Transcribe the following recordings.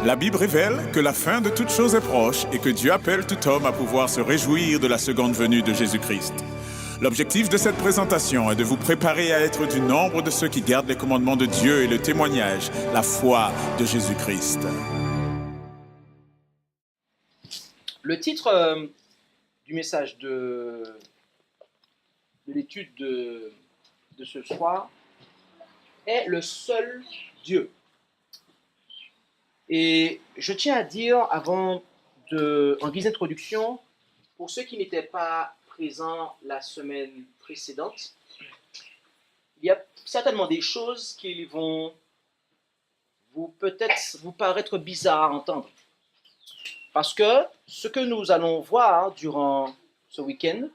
La Bible révèle que la fin de toute chose est proche et que Dieu appelle tout homme à pouvoir se réjouir de la seconde venue de Jésus-Christ. L'objectif de cette présentation est de vous préparer à être du nombre de ceux qui gardent les commandements de Dieu et le témoignage, la foi de Jésus-Christ. Le titre du message de l'étude de ce soir est « Le seul Dieu ». Et je tiens à dire, en guise d'introduction, pour ceux qui n'étaient pas présents la semaine précédente, il y a certainement des choses qui vont peut-être vous paraître bizarres à entendre. Parce que ce que nous allons voir durant ce week-end,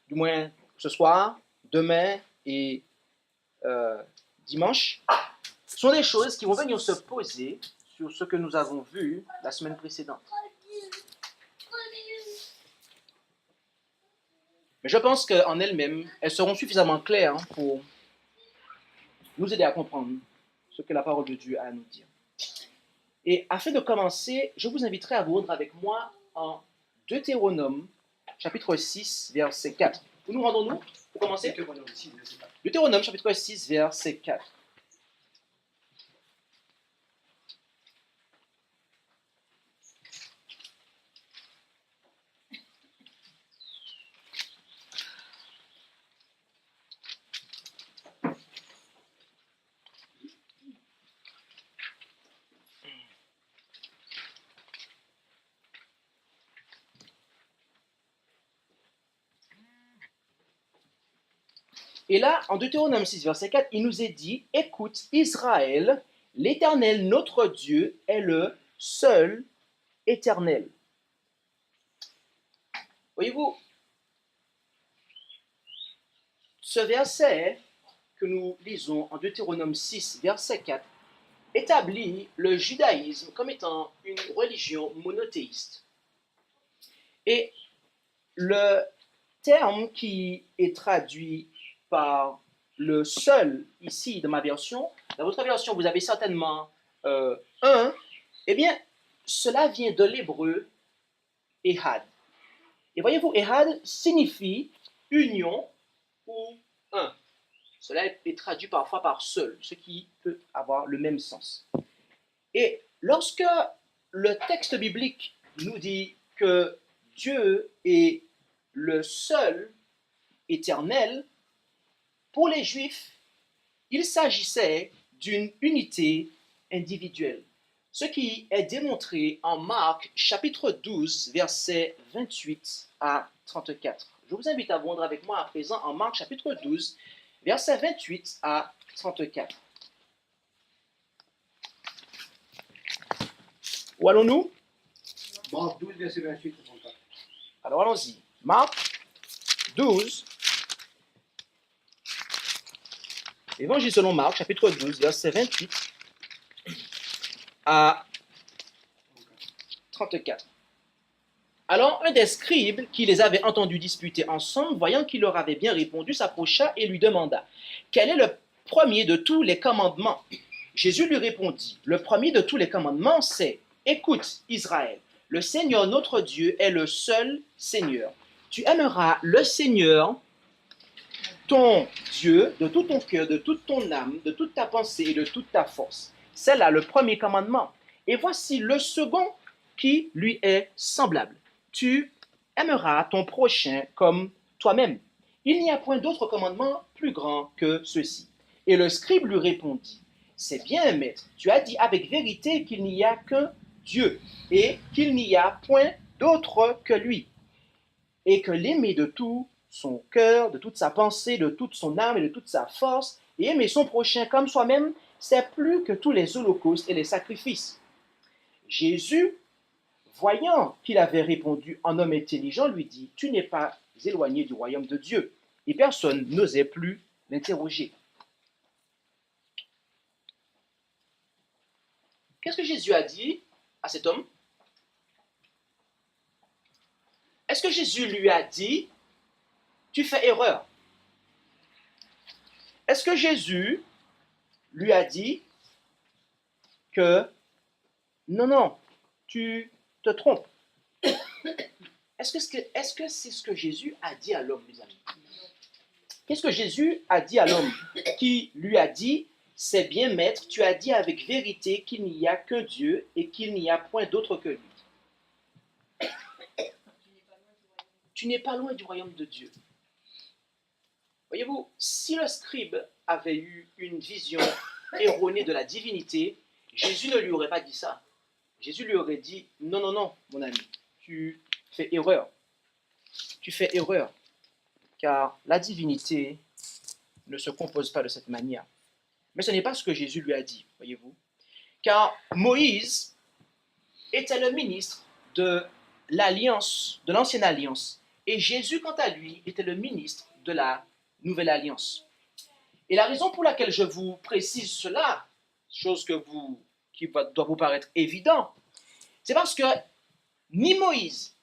du moins ce soir, demain et dimanche, sont des choses qui vont venir se poser sur ce que nous avons vu la semaine précédente. Mais je pense qu'en elles-mêmes, elles seront suffisamment claires pour nous aider à comprendre ce que la parole de Dieu a à nous dire. Et afin de commencer, je vous inviterai à vous rendre avec moi en Deutéronome, chapitre 6, verset 4. Où nous rendons-nous pour commencer? Deutéronome, chapitre 6, verset 4. Et là, en Deutéronome 6, verset 4, il nous est dit « Écoute, Israël, l'Éternel, notre Dieu, est le seul éternel. » Voyez-vous, ce verset que nous lisons en Deutéronome 6, verset 4, établit le judaïsme comme étant une religion monothéiste. Et le terme qui est traduit par le seul ici dans ma version, dans votre version vous avez certainement un, eh bien cela vient de l'hébreu Ehad. Et voyez-vous, Ehad signifie union ou un. Cela est traduit parfois par seul, ce qui peut avoir le même sens. Et lorsque le texte biblique nous dit que Dieu est le seul éternel, pour les Juifs, il s'agissait d'une unité individuelle, ce qui est démontré en Marc chapitre 12, versets 28 à 34. Je vous invite à vous rendre avec moi à présent en Marc chapitre 12, versets 28 à 34. Où allons-nous? Marc 12, verset 28 à 34. Alors allons-y. Marc 12, Évangile selon Marc, chapitre 12, verset 28 à 34. Alors, un des scribes qui les avait entendus disputer ensemble, voyant qu'il leur avait bien répondu, s'approcha et lui demanda « Quel est le premier de tous les commandements ?» Jésus lui répondit « Le premier de tous les commandements, c'est « Écoute, Israël, le Seigneur notre Dieu est le seul Seigneur. Tu aimeras le Seigneur, ton Dieu, de tout ton cœur, de toute ton âme, de toute ta pensée et de toute ta force. » C'est là le premier commandement. Et voici le second qui lui est semblable. Tu aimeras ton prochain comme toi-même. Il n'y a point d'autre commandement plus grand que ceci. Et le scribe lui répondit, c'est bien, maître, tu as dit avec vérité qu'il n'y a qu'un Dieu et qu'il n'y a point d'autre que lui. Et que l'aimer de tout son cœur, de toute sa pensée, de toute son âme et de toute sa force, et aimer son prochain comme soi-même, c'est plus que tous les holocaustes et les sacrifices. Jésus, voyant qu'il avait répondu en homme intelligent, lui dit, tu n'es pas éloigné du royaume de Dieu. Et personne n'osait plus l'interroger. Qu'est-ce que Jésus a dit à cet homme? Est-ce que Jésus lui a dit, tu fais erreur? Est-ce que Jésus lui a dit que Non, non, tu te trompes. Est-ce que c'est ce que Jésus a dit à l'homme, mes amis? Qu'est-ce que Jésus a dit à l'homme qui lui a dit, c'est bien, maître, tu as dit avec vérité qu'il n'y a que Dieu et qu'il n'y a point d'autre que lui. Tu n'es pas loin du royaume de Dieu. Voyez-vous, si le scribe avait eu une vision erronée de la divinité, Jésus ne lui aurait pas dit ça. Jésus lui aurait dit, non, non, non, mon ami, tu fais erreur. Tu fais erreur, car la divinité ne se compose pas de cette manière. Mais ce n'est pas ce que Jésus lui a dit, voyez-vous. Car Moïse était le ministre de l'alliance, de l'ancienne alliance, et Jésus, quant à lui, était le ministre de la nouvelle alliance. Et la raison pour laquelle je vous précise cela, chose qui doit vous paraître évident, c'est parce que ni Moïse,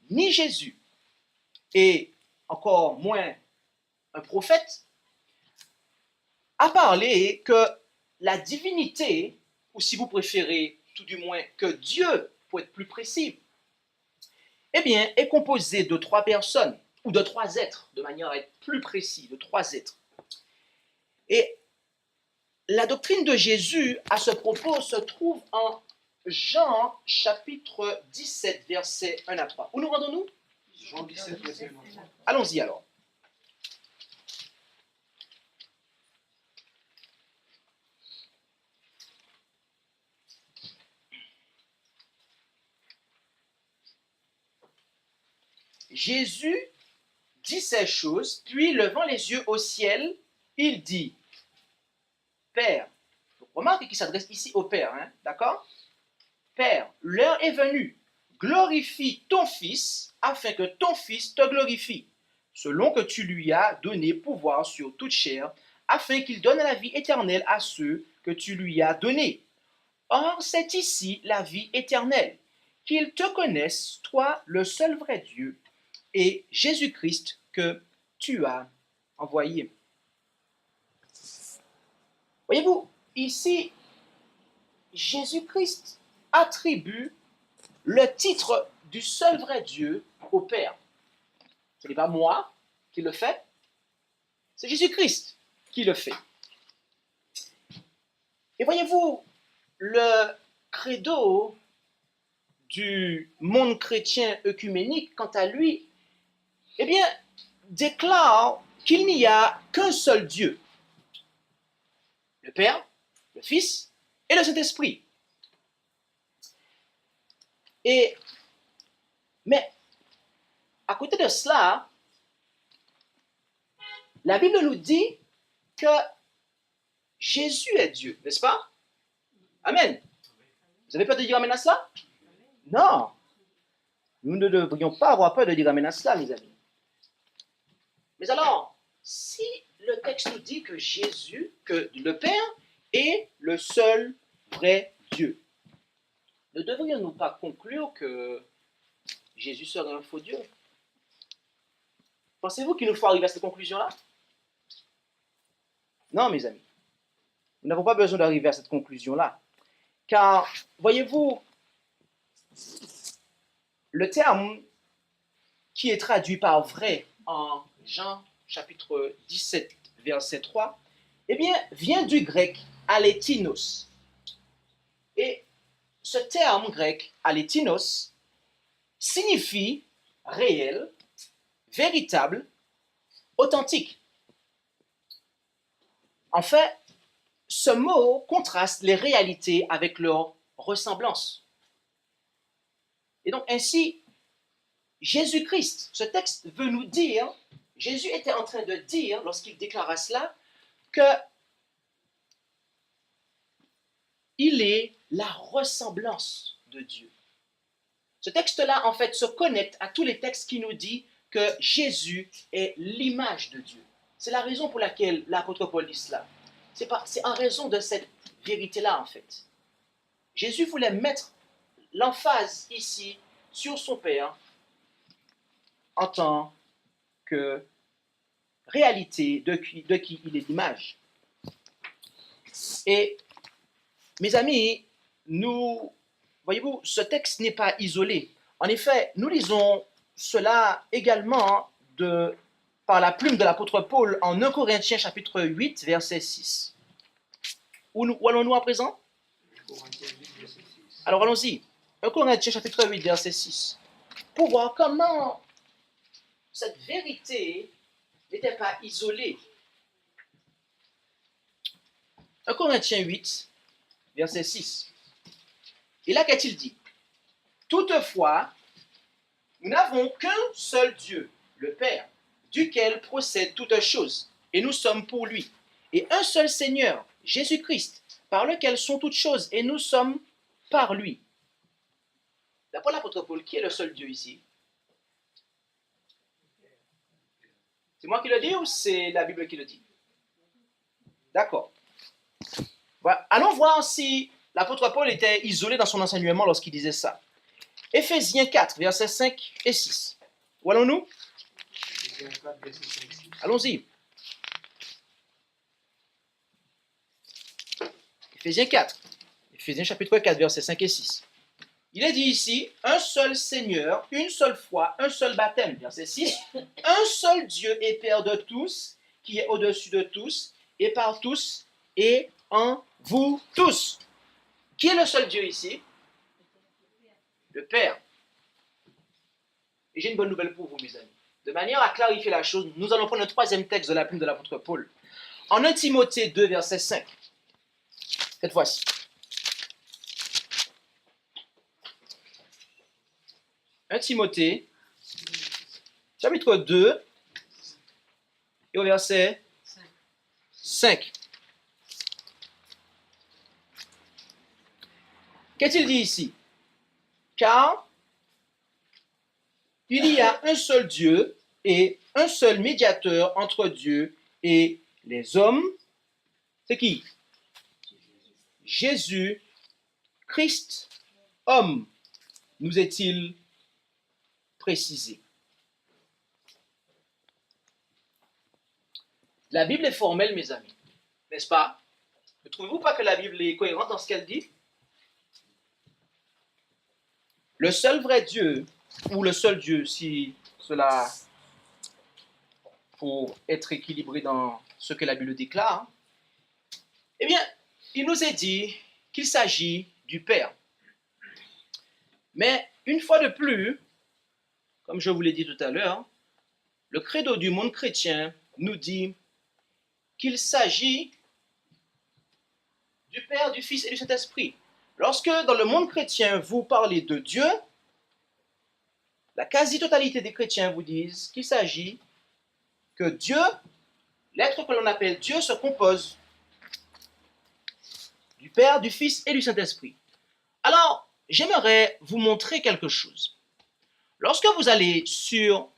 ni Jésus, et encore moins un prophète, a parlé que la divinité, ou si vous préférez, tout du moins que Dieu, pour être plus précis, eh bien, est composé de 3 personnes, ou de 3 êtres, de manière à être plus précis, de 3 êtres. Et la doctrine de Jésus à ce propos se trouve en Jean chapitre 17, versets 1 à 3. Où nous rendons-nous? Jean 17, verset 1. Allons-y alors. Jésus dit ces choses, puis levant les yeux au ciel, il dit, Père, remarquez qu'il s'adresse ici au Père, hein, d'accord? Père, l'heure est venue, glorifie ton Fils, afin que ton Fils te glorifie, selon que tu lui as donné pouvoir sur toute chair, afin qu'il donne la vie éternelle à ceux que tu lui as donnés. Or, c'est ici la vie éternelle, qu'ils te connaissent, toi, le seul vrai Dieu, et Jésus-Christ que tu as envoyé. Voyez-vous, ici, Jésus-Christ attribue le titre du seul vrai Dieu au Père. Ce n'est pas moi qui le fais, c'est Jésus-Christ qui le fait. Et voyez-vous, le credo du monde chrétien œcuménique, quant à lui, eh bien, déclare qu'il n'y a qu'un seul Dieu, le Père, le Fils et le Saint-Esprit. Mais à côté de cela, la Bible nous dit que Jésus est Dieu, n'est-ce pas? Amen. Vous avez peur de dire amen à cela? Non. Nous ne devrions pas avoir peur de dire amen à cela, mes amis. Mais alors, si le texte nous dit que Jésus, que le Père est le seul vrai Dieu, ne devrions-nous pas conclure que Jésus serait un faux Dieu? Pensez-vous qu'il nous faut arriver à cette conclusion-là? Non, mes amis. Nous n'avons pas besoin d'arriver à cette conclusion-là. Car, voyez-vous, le terme qui est traduit par vrai en Jean chapitre 17, verset 3, eh bien, vient du grec alétinos. Et ce terme grec alétinos signifie réel, véritable, authentique. En fait, ce mot contraste les réalités avec leur ressemblance. Et donc ainsi, Jésus-Christ, ce texte veut nous dire, Jésus était en train de dire, lorsqu'il déclara cela, que il est la ressemblance de Dieu. Ce texte-là, en fait, se connecte à tous les textes qui nous disent que Jésus est l'image de Dieu. C'est la raison pour laquelle l'apôtre Paul dit cela. C'est en raison de cette vérité-là, en fait. Jésus voulait mettre l'emphase ici sur son Père en tant que réalité de qui il est l'image. Et, mes amis, voyez-vous, ce texte n'est pas isolé. En effet, nous lisons cela également par la plume de l'apôtre Paul en 1 Corinthiens chapitre 8, verset 6. Où allons-nous à présent? Corinthiens 8, verset 6. Alors allons-y. 1 Corinthiens chapitre 8, verset 6. Pour voir comment cette vérité n'était pas isolée. 1 Corinthiens 8, verset 6. Et là, qu'a-t-il dit? Toutefois, nous n'avons qu'un seul Dieu, le Père, duquel procèdent toutes choses, et nous sommes pour lui. Et un seul Seigneur, Jésus-Christ, par lequel sont toutes choses, et nous sommes par lui. D'après l'apôtre Paul, qui est le seul Dieu ici? C'est moi qui le dis ou c'est la Bible qui le dit? D'accord. Voilà. Allons voir si l'apôtre Paul était isolé dans son enseignement lorsqu'il disait ça. Éphésiens 4, versets 5 et 6. Où allons-nous? Éphésiens 4, verset 5, 6. Allons-y. Éphésiens 4. Éphésiens chapitre 4, versets 5 et 6. Il est dit ici, un seul Seigneur, une seule foi, un seul baptême. Verset 6. Un seul Dieu et Père de tous, qui est au-dessus de tous, et par tous, et en vous tous. Qui est le seul Dieu ici? Le Père. Et j'ai une bonne nouvelle pour vous, mes amis. De manière à clarifier la chose, nous allons prendre le troisième texte de la plume de l'apôtre Paul. En 1 Timothée 2, verset 5. Cette fois-ci. 1 Timothée, chapitre 2, et au verset 5. Qu'est-il dit ici? Car il y a un seul Dieu et un seul médiateur entre Dieu et les hommes. C'est qui? Jésus, Christ, homme, nous est-il précisé. La Bible est formelle, mes amis, n'est-ce pas? Ne trouvez-vous pas que la Bible est cohérente dans ce qu'elle dit? Le seul vrai Dieu, ou le seul Dieu, si cela, pour être équilibré dans ce que la Bible déclare, eh bien, il nous est dit qu'il s'agit du Père. Mais une fois de plus, comme je vous l'ai dit tout à l'heure, le credo du monde chrétien nous dit qu'il s'agit du Père, du Fils et du Saint-Esprit. Lorsque dans le monde chrétien, vous parlez de Dieu, la quasi-totalité des chrétiens vous disent qu'il s'agit que Dieu, l'être que l'on appelle Dieu, se compose du Père, du Fils et du Saint-Esprit. Alors, j'aimerais vous montrer quelque chose. Lorsque vous allez sur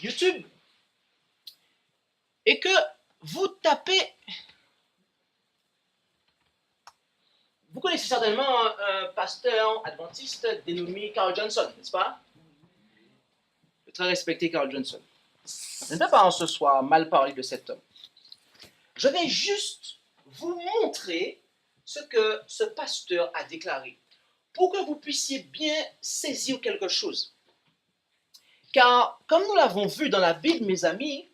YouTube et que vous tapez, vous connaissez certainement un pasteur adventiste dénommé Carl Johnson, n'est-ce pas? Le très respecté Carl Johnson. Je ne peux pas en ce soir mal parler de cet homme. Je vais juste vous montrer ce que ce pasteur a déclaré pour que vous puissiez bien saisir quelque chose. Car, comme nous l'avons vu dans la Bible, mes amis,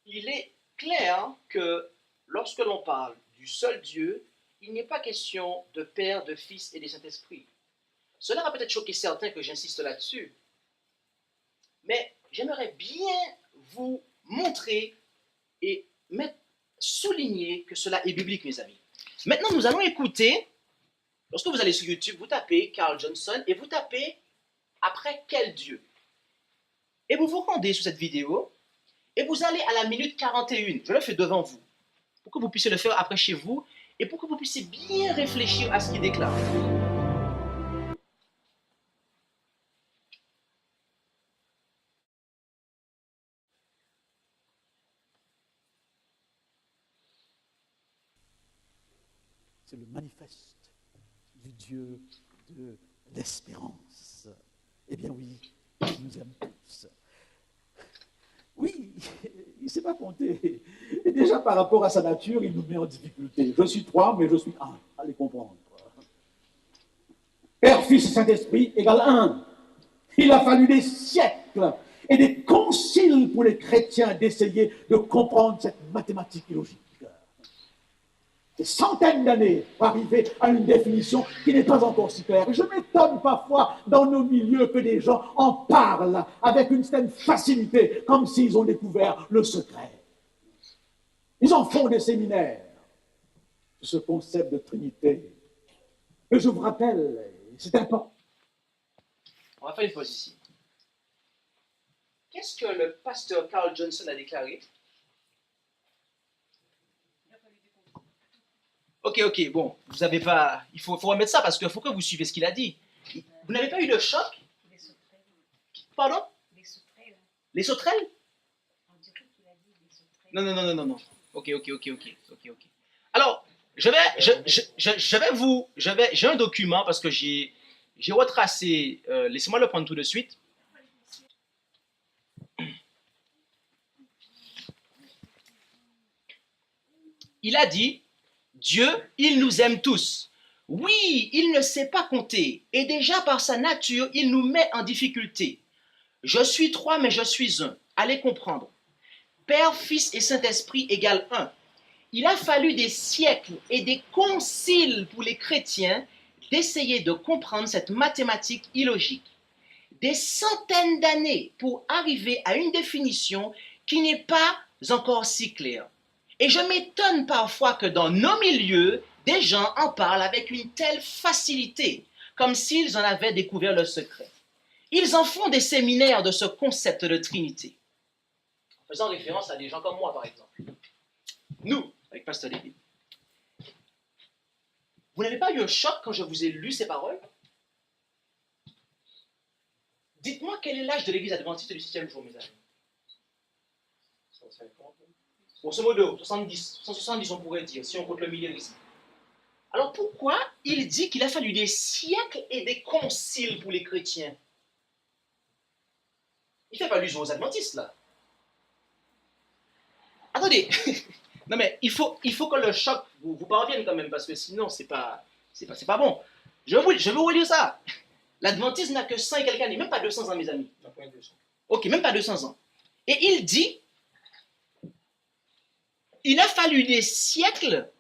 il est clair que lorsque l'on parle du seul Dieu, il n'est pas question de Père, de Fils et de Saint-Esprit. Cela va peut-être choquer certains que j'insiste là-dessus, mais j'aimerais bien vous montrer et souligner que cela est biblique, mes amis. Maintenant, nous allons écouter, lorsque vous allez sur YouTube, vous tapez Carl Johnson et vous tapez après quel Dieu. Et vous vous rendez sur cette vidéo et vous allez à la minute 41. Je le fais devant vous, pour que vous puissiez le faire après chez vous et pour que vous puissiez bien réfléchir à ce qu'il déclare. C'est le manifeste du Dieu de l'espérance. Eh bien oui, il nous aime tous. Oui, il ne sait pas compter. Et déjà, par rapport à sa nature, il nous met en difficulté. Je suis trois, mais je suis un. Allez comprendre. Père, Fils et Saint-Esprit égale un. Il a fallu des siècles et des conciles pour les chrétiens d'essayer de comprendre cette mathématique illogique. Des centaines d'années pour arriver à une définition qui n'est pas encore si claire. Et je m'étonne parfois dans nos milieux que des gens en parlent avec une certaine facilité, comme s'ils ont découvert le secret. Ils en font des séminaires de ce concept de Trinité. Et je vous rappelle, c'est important. On va faire une pause ici. Qu'est-ce que le pasteur Carl Johnson a déclaré? Ok, bon, vous n'avez pas... Il faut remettre ça parce qu'il faut que vous suivez ce qu'il a dit. Vous n'avez pas eu de choc? Les sauterelles. Pardon? Les sauterelles. Les sauterelles? On dirait qu'il a dit les sauterelles. Non. Ok. Alors, j'ai un document parce que j'ai retracé, laissez-moi le prendre tout de suite. Il a dit, Dieu, il nous aime tous. Oui, il ne sait pas compter et déjà par sa nature, il nous met en difficulté. Je suis trois, mais je suis un. Allez comprendre. Père, Fils et Saint-Esprit égale un. Il a fallu des siècles et des conciles pour les chrétiens d'essayer de comprendre cette mathématique illogique. Des centaines d'années pour arriver à une définition qui n'est pas encore si claire. Et je m'étonne parfois que dans nos milieux, des gens en parlent avec une telle facilité, comme s'ils en avaient découvert le secret. Ils en font des séminaires de ce concept de Trinité. En faisant référence à des gens comme moi, par exemple. Nous, avec Pasteur David. Vous n'avez pas eu un choc quand je vous ai lu ces paroles? Dites-moi quel est l'âge de l'Église adventiste du 7e jour, mes amis. 150. Grosso modo, 70, 170 on pourrait dire, si on compte le millénarisme. Alors pourquoi il dit qu'il a fallu des siècles et des conciles pour les chrétiens? Il ne fait pas allusion aux adventistes, là. Attendez, non mais il faut que le choc vous parvienne quand même, parce que sinon c'est pas bon. Je vais vous relire ça. L'adventisme n'a que 100 et quelques années, même pas 200 ans, mes amis. Ok, même pas 200 ans. Et il dit, il a fallu des siècles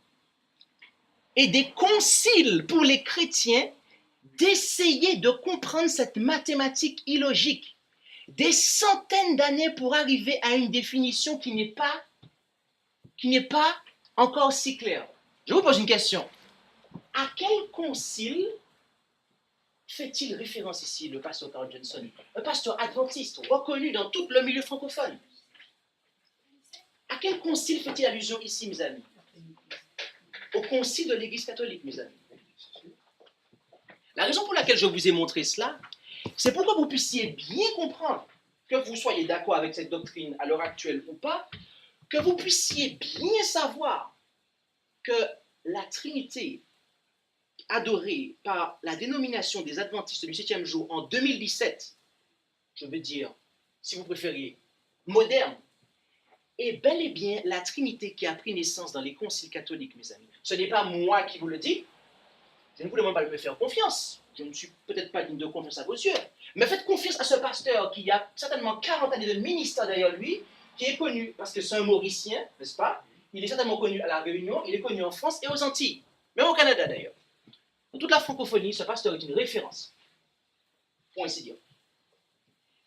et des conciles pour les chrétiens d'essayer de comprendre cette mathématique illogique. Des centaines d'années pour arriver à une définition qui n'est pas encore si claire. Je vous pose une question. À quel concile fait-il référence ici, le pasteur Carl Johnson, un pasteur adventiste reconnu dans tout le milieu francophone? À quel concile fait-il allusion ici, mes amis? Au concile de l'Église catholique, mes amis. La raison pour laquelle je vous ai montré cela, c'est pour que vous puissiez bien comprendre, que vous soyez d'accord avec cette doctrine à l'heure actuelle ou pas, que vous puissiez bien savoir que la Trinité adorée par la dénomination des adventistes du 7e jour en 2017, je veux dire, si vous préférez, moderne, est bel et bien la Trinité qui a pris naissance dans les conciles catholiques, mes amis. Ce n'est pas moi qui vous le dis, je ne vous demande pas de me faire confiance, je ne suis peut-être pas digne de confiance à vos yeux, mais faites confiance à ce pasteur qui a certainement 40 années de ministère derrière lui, qui est connu, parce que c'est un Mauricien, n'est-ce pas? Il est certainement connu à La Réunion, il est connu en France et aux Antilles, même au Canada d'ailleurs. Dans toute la francophonie, ce pasteur est une référence, pour ainsi dire.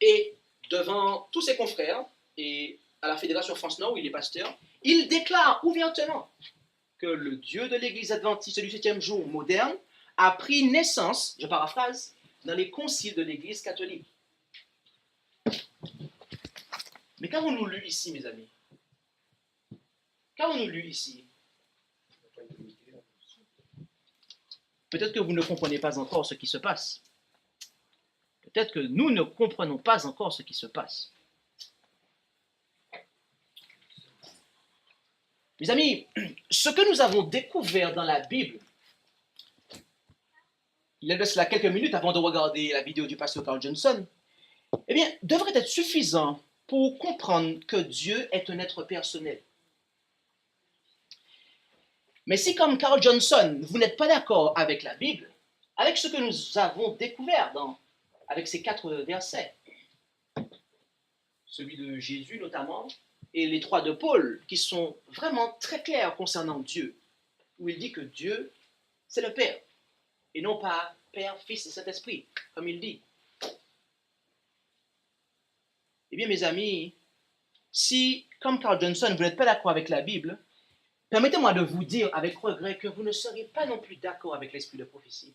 Et devant tous ses confrères, et à la Fédération France Nord, où il est pasteur, il déclare ouvertement que le Dieu de l'Église adventiste du 7e jour moderne a pris naissance, je paraphrase, dans les conciles de l'Église catholique. Mais qu'avons-nous lu ici, mes amis? Qu'avons-nous lu ici? Peut-être que vous ne comprenez pas encore ce qui se passe. Peut-être que nous ne comprenons pas encore ce qui se passe. Mes amis, ce que nous avons découvert dans la Bible, il y a de cela quelques minutes avant de regarder la vidéo du pasteur Carl Johnson, eh bien, devrait être suffisant pour comprendre que Dieu est un être personnel. Mais si, comme Carl Johnson, vous n'êtes pas d'accord avec la Bible, avec ce que nous avons découvert avec ces 4 versets, celui de Jésus notamment, et les 3 de Paul, qui sont vraiment très clairs concernant Dieu, où il dit que Dieu, c'est le Père, et non pas Père, Fils et Saint-Esprit, comme il dit. Eh bien, mes amis, si, comme Carl Johnson, vous n'êtes pas d'accord avec la Bible, permettez-moi de vous dire avec regret que vous ne serez pas non plus d'accord avec l'esprit de prophétie.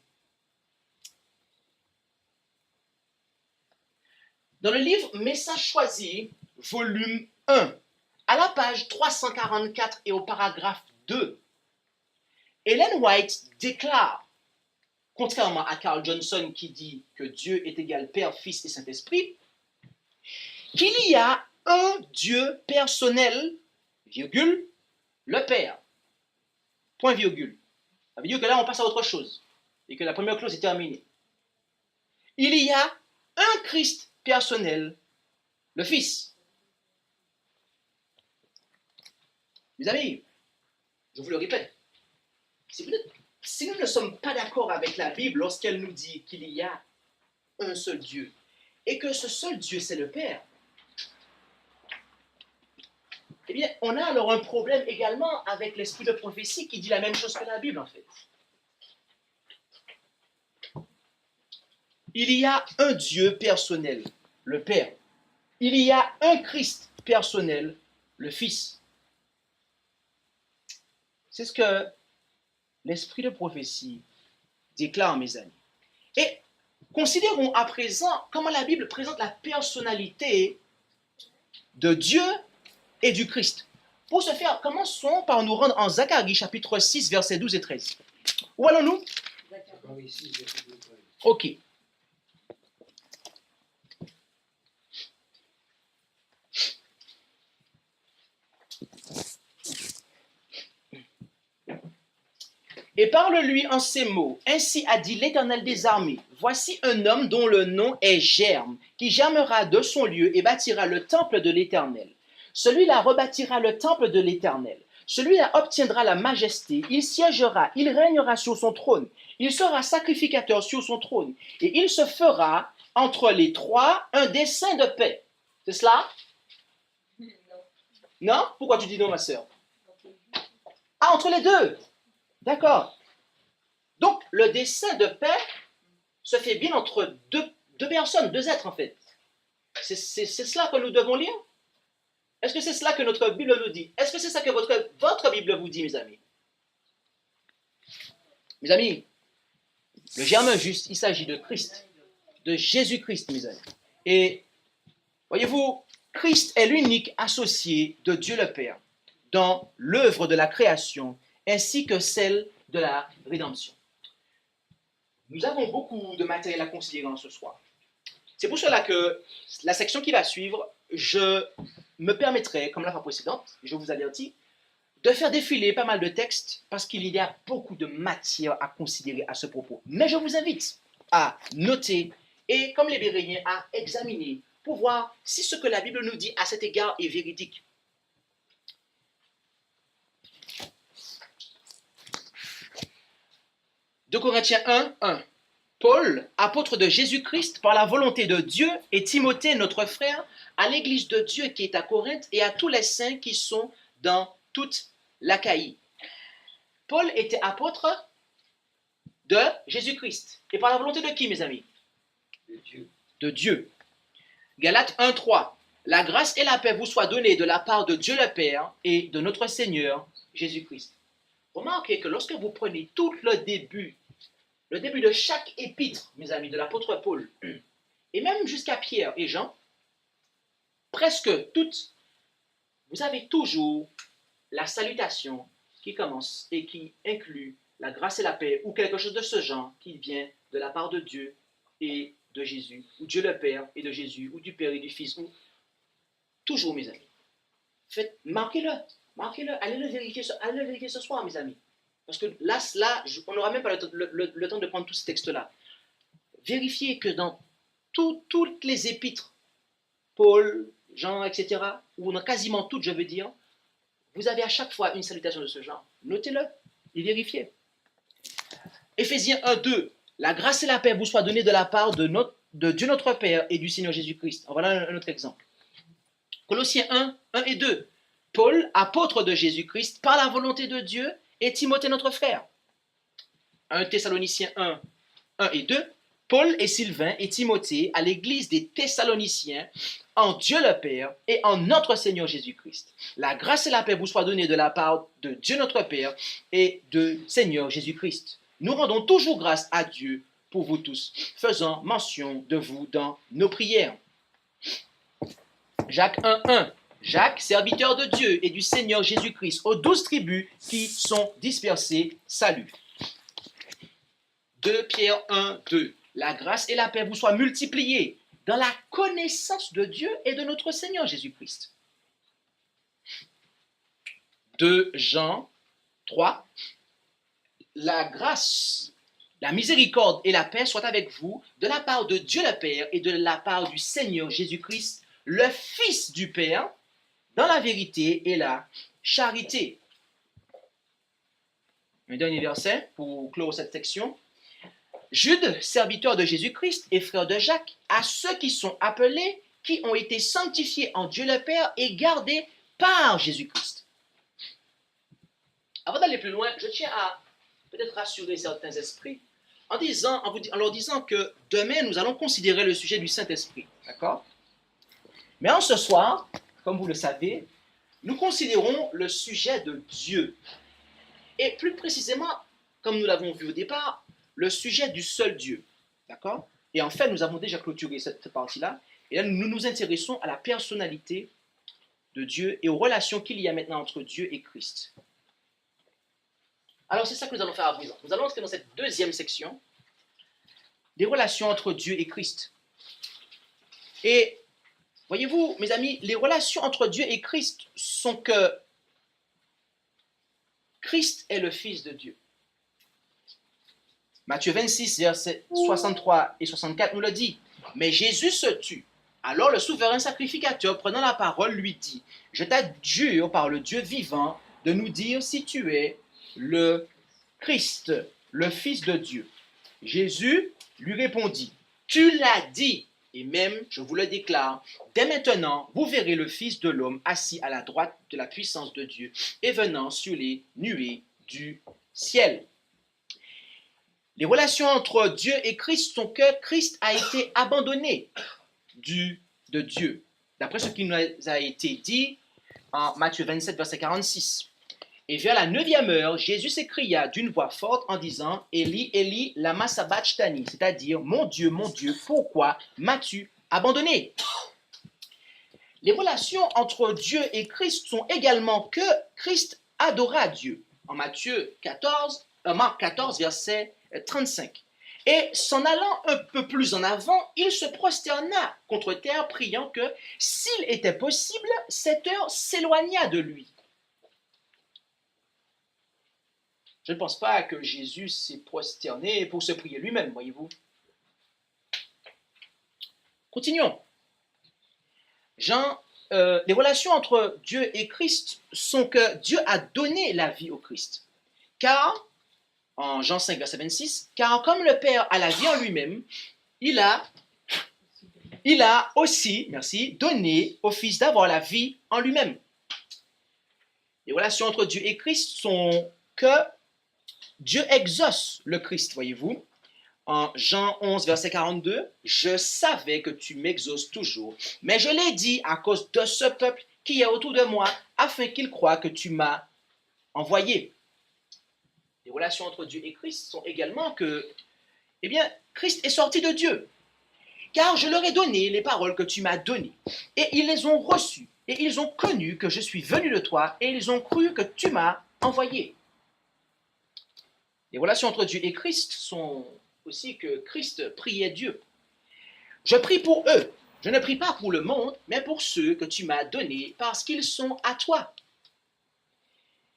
Dans le livre Message choisi, volume 1, à la page 344 et au paragraphe 2, Ellen White déclare, contrairement à Carl Johnson qui dit que Dieu est égal Père, Fils et Saint-Esprit, qu'il y a un Dieu personnel, virgule, le Père. Point virgule. Ça veut dire que là, on passe à autre chose et que la première clause est terminée. Il y a un Christ personnel, le Fils. Mes amis, je vous le répète, si nous ne sommes pas d'accord avec la Bible lorsqu'elle nous dit qu'il y a un seul Dieu et que ce seul Dieu, c'est le Père, eh bien, on a alors un problème également avec l'esprit de prophétie qui dit la même chose que la Bible, en fait. Il y a un Dieu personnel, le Père. Il y a un Christ personnel, le Fils. C'est ce que l'esprit de prophétie déclare, mes amis. Et considérons à présent comment la Bible présente la personnalité de Dieu et du Christ. Pour ce faire, commençons par nous rendre en Zacharie, chapitre 6, versets 12 et 13. Où allons-nous? Zacharie 6, verset 12 et 13. Ok. Et parle-lui en ces mots. Ainsi a dit l'Éternel des armées. Voici un homme dont le nom est Germe, qui germera de son lieu et bâtira le temple de l'Éternel. Celui-là rebâtira le temple de l'Éternel. Celui-là obtiendra la majesté, il siégera, il régnera sur son trône. Il sera sacrificateur sur son trône. Et il se fera entre les trois un dessein de paix. C'est cela? Non? Pourquoi tu dis non, ma sœur? Ah, entre les deux. D'accord. Donc, le dessein de paix se fait bien entre deux personnes, deux êtres en fait. C'est cela que nous devons lire? Est-ce que c'est cela que notre Bible nous dit? Est-ce que c'est ça que votre Bible vous dit, mes amis? Mes amis, le germe juste, il s'agit de Christ, de Jésus-Christ, mes amis. Et, voyez-vous, Christ est l'unique associé de Dieu le Père dans l'œuvre de la création ainsi que celle de la rédemption. Nous avons beaucoup de matériel à considérer en ce soir. C'est pour cela que la section qui va suivre, je me permettrai, comme la fois précédente, je vous avertis, de faire défiler pas mal de textes parce qu'il y a beaucoup de matière à considérer à ce propos. Mais je vous invite à noter et, comme les Béréniens, à examiner pour voir si ce que la Bible nous dit à cet égard est véridique. De Corinthiens 1, 1. Paul, apôtre de Jésus-Christ par la volonté de Dieu, et Timothée, notre frère, à l'église de Dieu qui est à Corinthe et à tous les saints qui sont dans toute l'Achaïe. Paul était apôtre de Jésus-Christ. Et par la volonté de qui, mes amis? De Dieu. De Dieu. Galates 1, 3. La grâce et la paix vous soient données de la part de Dieu le Père et de notre Seigneur Jésus-Christ. Remarquez que lorsque vous prenez tout le début de chaque épître, mes amis, de l'apôtre Paul, et même jusqu'à Pierre et Jean, presque toutes, vous avez toujours la salutation qui commence et qui inclut la grâce et la paix, ou quelque chose de ce genre qui vient de la part de Dieu et de Jésus, ou Dieu le Père et de Jésus, ou du Père et du Fils, ou toujours, mes amis. Marquez-le, allez le vérifier ce soir, mes amis. Parce que là on n'aura même pas le temps de prendre tous ces textes-là. Vérifiez que dans toutes les épîtres, Paul, Jean, etc., ou dans quasiment toutes, je veux dire, vous avez à chaque fois une salutation de ce genre. Notez-le et vérifiez. Éphésiens 1, 2. La grâce et la paix vous soient données de la part de Dieu notre Père et du Seigneur Jésus-Christ. Voilà un autre exemple. Colossiens 1, 1 et 2. Paul, apôtre de Jésus-Christ, par la volonté de Dieu, et Timothée notre frère. 1 Thessaloniciens 1, 1 et 2. Paul et Sylvain et Timothée à l'église des Thessaloniciens, en Dieu le Père et en notre Seigneur Jésus-Christ. La grâce et la paix vous soient données de la part de Dieu notre Père et de Seigneur Jésus-Christ. Nous rendons toujours grâce à Dieu pour vous tous, faisant mention de vous dans nos prières. Jacques 1, 1. Jacques, serviteur de Dieu et du Seigneur Jésus-Christ, aux 12 tribus qui sont dispersées, salut. 2 Pierre 1, 2. La grâce et la paix vous soient multipliées dans la connaissance de Dieu et de notre Seigneur Jésus-Christ. 2 Jean 3. La grâce, la miséricorde et la paix soient avec vous de la part de Dieu le Père et de la part du Seigneur Jésus-Christ, le Fils du Père, dans la vérité et la charité. Un dernier verset pour clore cette section. Jude, serviteur de Jésus-Christ et frère de Jacques, à ceux qui sont appelés, qui ont été sanctifiés en Dieu le Père et gardés par Jésus-Christ. Avant d'aller plus loin, je tiens à peut-être rassurer certains esprits en leur disant que demain, nous allons considérer le sujet du Saint-Esprit. D'accord? Mais en ce soir, comme vous le savez, nous considérons le sujet de Dieu. Et plus précisément, comme nous l'avons vu au départ, le sujet du seul Dieu. D'accord? Et en fait, nous avons déjà clôturé cette partie-là. Et là, nous nous intéressons à la personnalité de Dieu et aux relations qu'il y a maintenant entre Dieu et Christ. Alors, c'est ça que nous allons faire à présent. Nous allons entrer dans cette deuxième section des relations entre Dieu et Christ. Et voyez-vous, mes amis, les relations entre Dieu et Christ sont que Christ est le Fils de Dieu. Matthieu 26, versets 63 et 64 nous le dit. Mais Jésus se tut. Alors le souverain sacrificateur, prenant la parole, lui dit, « Je t'adjure par le Dieu vivant de nous dire si tu es le Christ, le Fils de Dieu. » Jésus lui répondit, « Tu l'as dit, et même, je vous le déclare, dès maintenant, vous verrez le Fils de l'homme assis à la droite de la puissance de Dieu et venant sur les nuées du ciel. » Les relations entre Dieu et Christ sont que Christ a été abandonné de Dieu, d'après ce qui nous a été dit en Matthieu 27, verset 46. Et vers la 9e heure, Jésus s'écria d'une voix forte en disant « Eli, Eli, lama sabachthani », c'est-à-dire « Mon Dieu, pourquoi m'as-tu abandonné ?» Les relations entre Dieu et Christ sont également que Christ adora Dieu. En Marc 14, verset 35. Et s'en allant un peu plus en avant, il se prosterna contre terre, priant que, s'il était possible, cette heure s'éloignât de lui. Je ne pense pas que Jésus s'est prosterné pour se prier lui-même, voyez-vous. Continuons. Les relations entre Dieu et Christ sont que Dieu a donné la vie au Christ. Car, en Jean 5, verset 26, car comme le Père a la vie en lui-même, il a aussi, donné au Fils d'avoir la vie en lui-même. Les relations entre Dieu et Christ sont que Dieu exauce le Christ, voyez-vous. En Jean 11, verset 42, « Je savais que tu m'exauces toujours, mais je l'ai dit à cause de ce peuple qui est autour de moi, afin qu'il croie que tu m'as envoyé. » Les relations entre Dieu et Christ sont également que, Christ est sorti de Dieu. Car je leur ai donné les paroles que tu m'as données, et ils les ont reçues, et ils ont connu que je suis venu de toi, et ils ont cru que tu m'as envoyé. Les relations entre Dieu et Christ sont aussi que Christ priait Dieu. Je prie pour eux. Je ne prie pas pour le monde, mais pour ceux que tu m'as donnés, parce qu'ils sont à toi.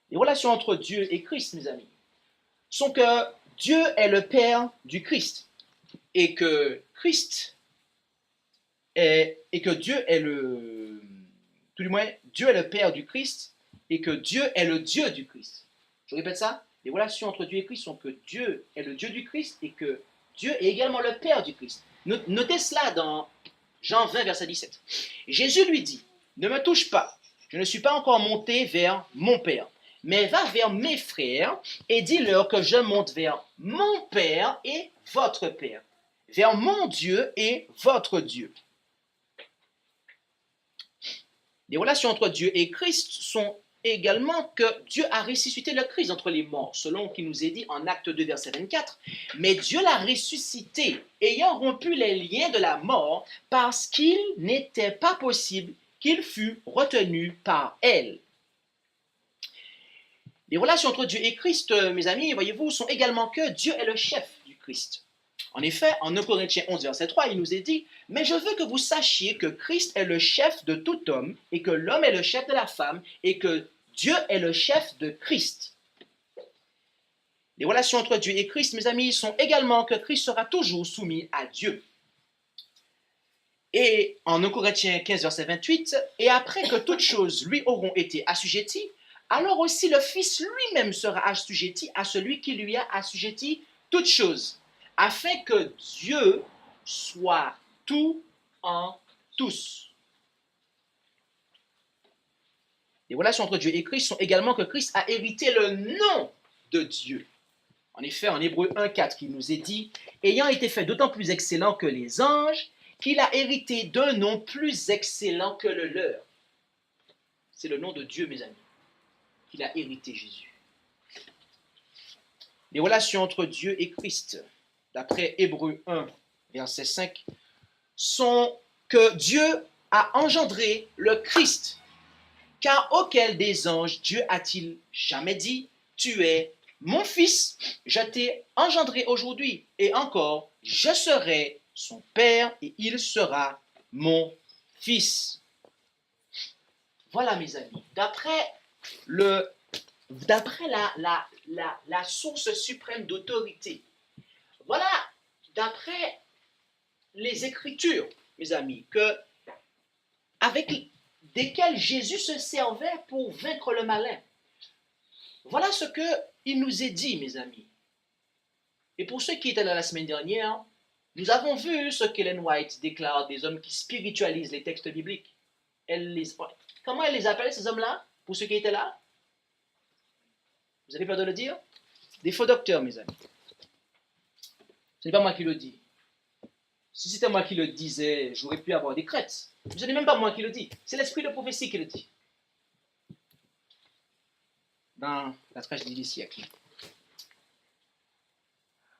Les relations entre Dieu et Christ, mes amis, sont que Dieu est le Père du Christ et que Christ et que Dieu est le... Tout du moins, Dieu est le Père du Christ et que Dieu est le Dieu du Christ. Je répète ça. Les relations entre Dieu et Christ sont que Dieu est le Dieu du Christ et que Dieu est également le Père du Christ. Notez cela dans Jean 20, verset 17. Jésus lui dit, ne me touche pas, je ne suis pas encore monté vers mon Père, mais va vers mes frères et dis-leur que je monte vers mon Père et votre Père, vers mon Dieu et votre Dieu. Les relations entre Dieu et Christ sont également que Dieu a ressuscité le Christ entre les morts, selon ce qui nous est dit en Acte 2, verset 24. Mais Dieu l'a ressuscité, ayant rompu les liens de la mort, parce qu'il n'était pas possible qu'il fût retenu par elle. Les relations entre Dieu et Christ, mes amis, voyez-vous, sont également que Dieu est le chef du Christ. En effet, en 1 Corinthiens 11, verset 3, il nous est dit « Mais je veux que vous sachiez que Christ est le chef de tout homme, et que l'homme est le chef de la femme, et que Dieu est le chef de Christ. » Les relations entre Dieu et Christ, mes amis, sont également que Christ sera toujours soumis à Dieu. Et en 1 Corinthiens 15, verset 28, « Et après que toutes choses lui auront été assujetties, alors aussi le Fils lui-même sera assujetti à celui qui lui a assujetti toutes choses, afin que Dieu soit tout en tous. » Les relations entre Dieu et Christ sont également que Christ a hérité le nom de Dieu. En effet, en Hébreux 1,4, il nous est dit « Ayant été fait d'autant plus excellent que les anges, qu'il a hérité d'un nom plus excellent que le leur. » C'est le nom de Dieu, mes amis, qu'il a hérité Jésus. Les relations entre Dieu et Christ, d'après Hébreux 1, verset 5, sont que Dieu a engendré le Christ, car auquel des anges Dieu a-t-il jamais dit « Tu es mon fils, je t'ai engendré aujourd'hui, et encore, je serai son père, et il sera mon fils. » Voilà, mes amis, d'après la source suprême d'autorité, voilà, d'après les Écritures, mes amis, avec desquelles Jésus se servait pour vaincre le malin. Voilà ce qu'il nous est dit, mes amis. Et pour ceux qui étaient là la semaine dernière, nous avons vu ce qu'Ellen White déclare des hommes qui spiritualisent les textes bibliques. Comment elle les appelle, ces hommes-là, pour ceux qui étaient là? Vous avez peur de le dire? Des faux docteurs, mes amis. Ce n'est pas moi qui le dis. Si c'était moi qui le disais, j'aurais pu avoir des crêtes. Ce n'est même pas moi qui le dis. C'est l'esprit de prophétie qui le dit. Dans la tragédie des siècles.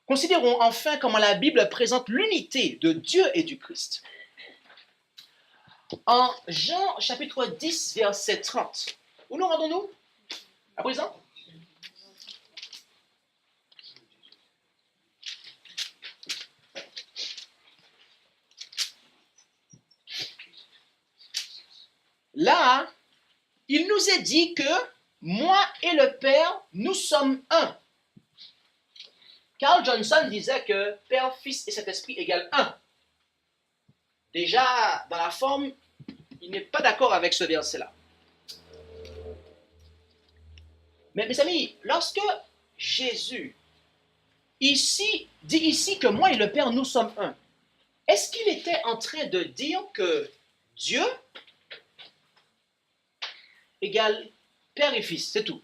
Considérons enfin comment la Bible présente l'unité de Dieu et du Christ. En Jean chapitre 10, verset 30. Où nous rendons-nous à présent? Là, il nous est dit que moi et le Père, nous sommes un. Carl Johnson disait que Père, Fils et Saint-Esprit égale un. Déjà, dans la forme, il n'est pas d'accord avec ce verset-là. Mais mes amis, lorsque Jésus dit ici que moi et le Père, nous sommes un, est-ce qu'il était en train de dire que Dieu égale Père et Fils, c'est tout?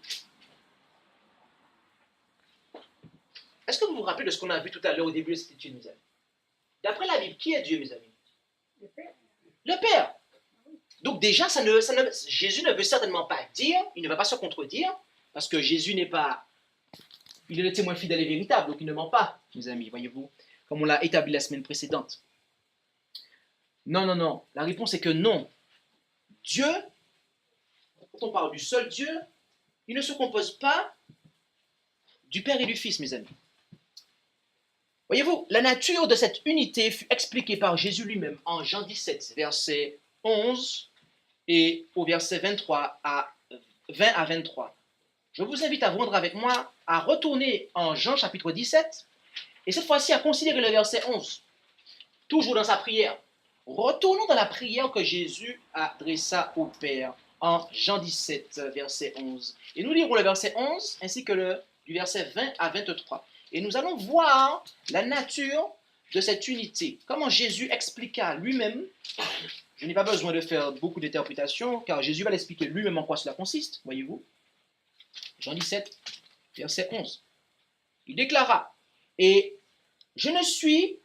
Est-ce que vous vous rappelez de ce qu'on a vu tout à l'heure au début de cette étude, mes amis? D'après la Bible, qui est Dieu, mes amis? Le Père. Le Père. Donc déjà, Jésus ne veut certainement pas dire, il ne va pas se contredire, parce que Jésus n'est pas, il est le témoin fidèle et véritable, donc il ne ment pas, mes amis, voyez-vous, comme on l'a établi la semaine précédente. Non, la réponse est que non. Dieu, quand on parle du seul Dieu, il ne se compose pas du Père et du Fils, mes amis. Voyez-vous, la nature de cette unité fut expliquée par Jésus lui-même en Jean 17, verset 11 et au verset 20 à 23. Je vous invite à rendre avec moi, à retourner en Jean chapitre 17, et cette fois-ci à considérer le verset 11, toujours dans sa prière. Retournons dans la prière que Jésus adressa au Père en Jean 17, verset 11. Et nous lirons le verset 11 ainsi que du verset 20 à 23. Et nous allons voir la nature de cette unité. Comment Jésus expliqua lui-même. Je n'ai pas besoin de faire beaucoup d'interprétations, car Jésus va l'expliquer lui-même en quoi cela consiste, voyez-vous. Jean 17, verset 11. Il déclara, « Et je ne suis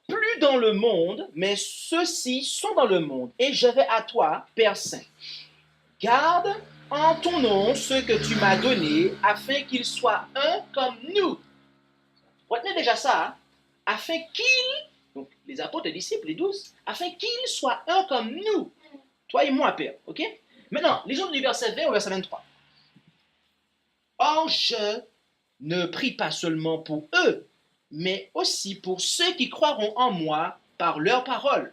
plus dans le monde, mais ceux-ci sont dans le monde, et je vais à toi, Père Saint. Garde en ton nom ceux que tu m'as donnés, afin qu'ils soient un comme nous. » Retenez déjà ça, hein? Afin qu'ils, donc les apôtres, les disciples, les 12, afin qu'ils soient un comme nous. Toi et moi, Père, ok? Maintenant, lisons du verset 20 au verset 23. Or, je ne prie pas seulement pour eux, mais aussi pour ceux qui croiront en moi par leur parole,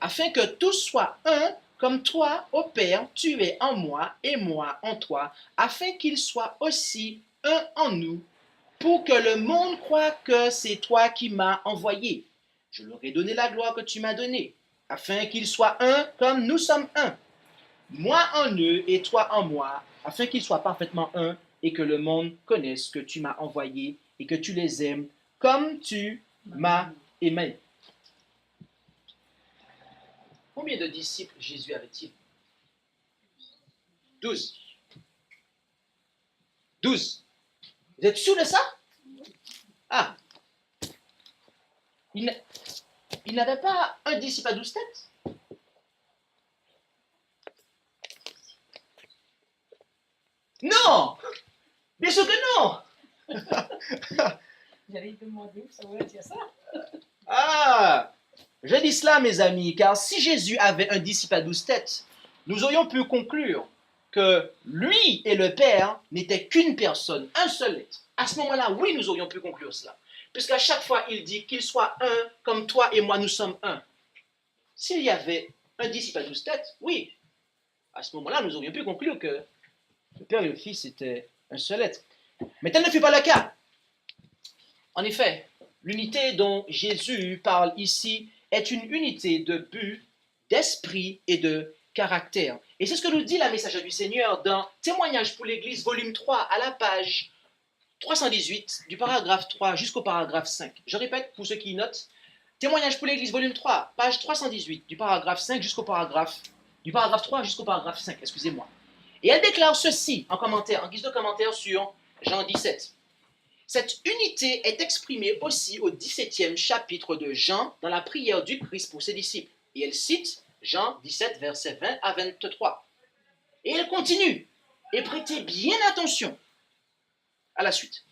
afin que tous soient un, comme toi, ô Père, tu es en moi et moi en toi, afin qu'ils soient aussi un en nous, pour que le monde croie que c'est toi qui m'as envoyé. Je leur ai donné la gloire que tu m'as donnée, afin qu'ils soient un comme nous sommes un. Moi en eux et toi en moi, afin qu'ils soient parfaitement un, et que le monde connaisse que tu m'as envoyé et que tu les aimes comme tu m'as aimé. Combien de disciples Jésus avait-il? 12. 12. Vous êtes sûr de ça? Ah. Il n'avait pas un disciple à 12 têtes? Non! Bien sûr que non! J'allais demander où ça voulait dire ça. Ah! Je dis cela, mes amis, car si Jésus avait un disciple à 12 têtes, nous aurions pu conclure que lui et le Père n'étaient qu'une personne, un seul être. À ce moment-là, oui, nous aurions pu conclure cela. Puisqu'à chaque fois, il dit qu'il soit un, comme toi et moi, nous sommes un. S'il y avait un disciple à 12 têtes, oui, à ce moment-là, nous aurions pu conclure que le Père et le Fils étaient un seul être. Mais tel ne fut pas le cas. En effet, l'unité dont Jésus parle ici est une unité de but, d'esprit et de caractère. Et c'est ce que nous dit la Messager du Seigneur dans Témoignage pour l'Église, volume 3, à la page 318, du paragraphe 3 jusqu'au paragraphe 5. Je répète pour ceux qui notent, Témoignage pour l'Église, volume 3, page 318, du paragraphe 5 jusqu'au paragraphe, du paragraphe 3 jusqu'au paragraphe 5, excusez-moi. Et elle déclare ceci en commentaire, en guise de commentaire sur Jean 17. Cette unité est exprimée aussi au 17e chapitre de Jean dans la prière du Christ pour ses disciples. Et elle cite Jean 17, versets 20 à 23. Et elle continue. Et prêtez bien attention à la suite.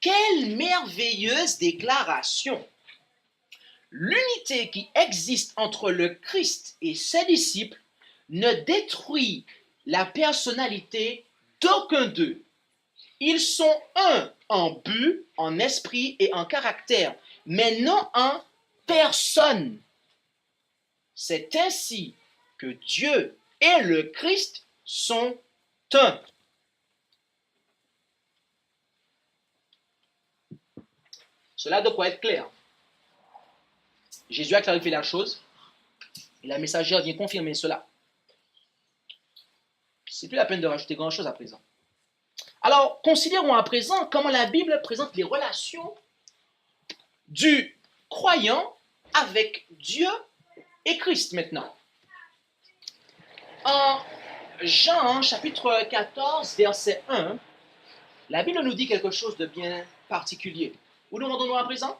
Quelle merveilleuse déclaration! L'unité qui existe entre le Christ et ses disciples ne détruit la personnalité d'aucun d'eux. Ils sont un en but, en esprit et en caractère, mais non en personne. C'est ainsi que Dieu et le Christ sont un. Cela doit être clair. Jésus a clarifié la chose et la messagère vient confirmer cela. C'est plus la peine de rajouter grand-chose à présent. Alors, considérons à présent comment la Bible présente les relations du croyant avec Dieu et Christ maintenant. En Jean chapitre 14, verset 1, la Bible nous dit quelque chose de bien particulier. Où nous rendons-nous à présent?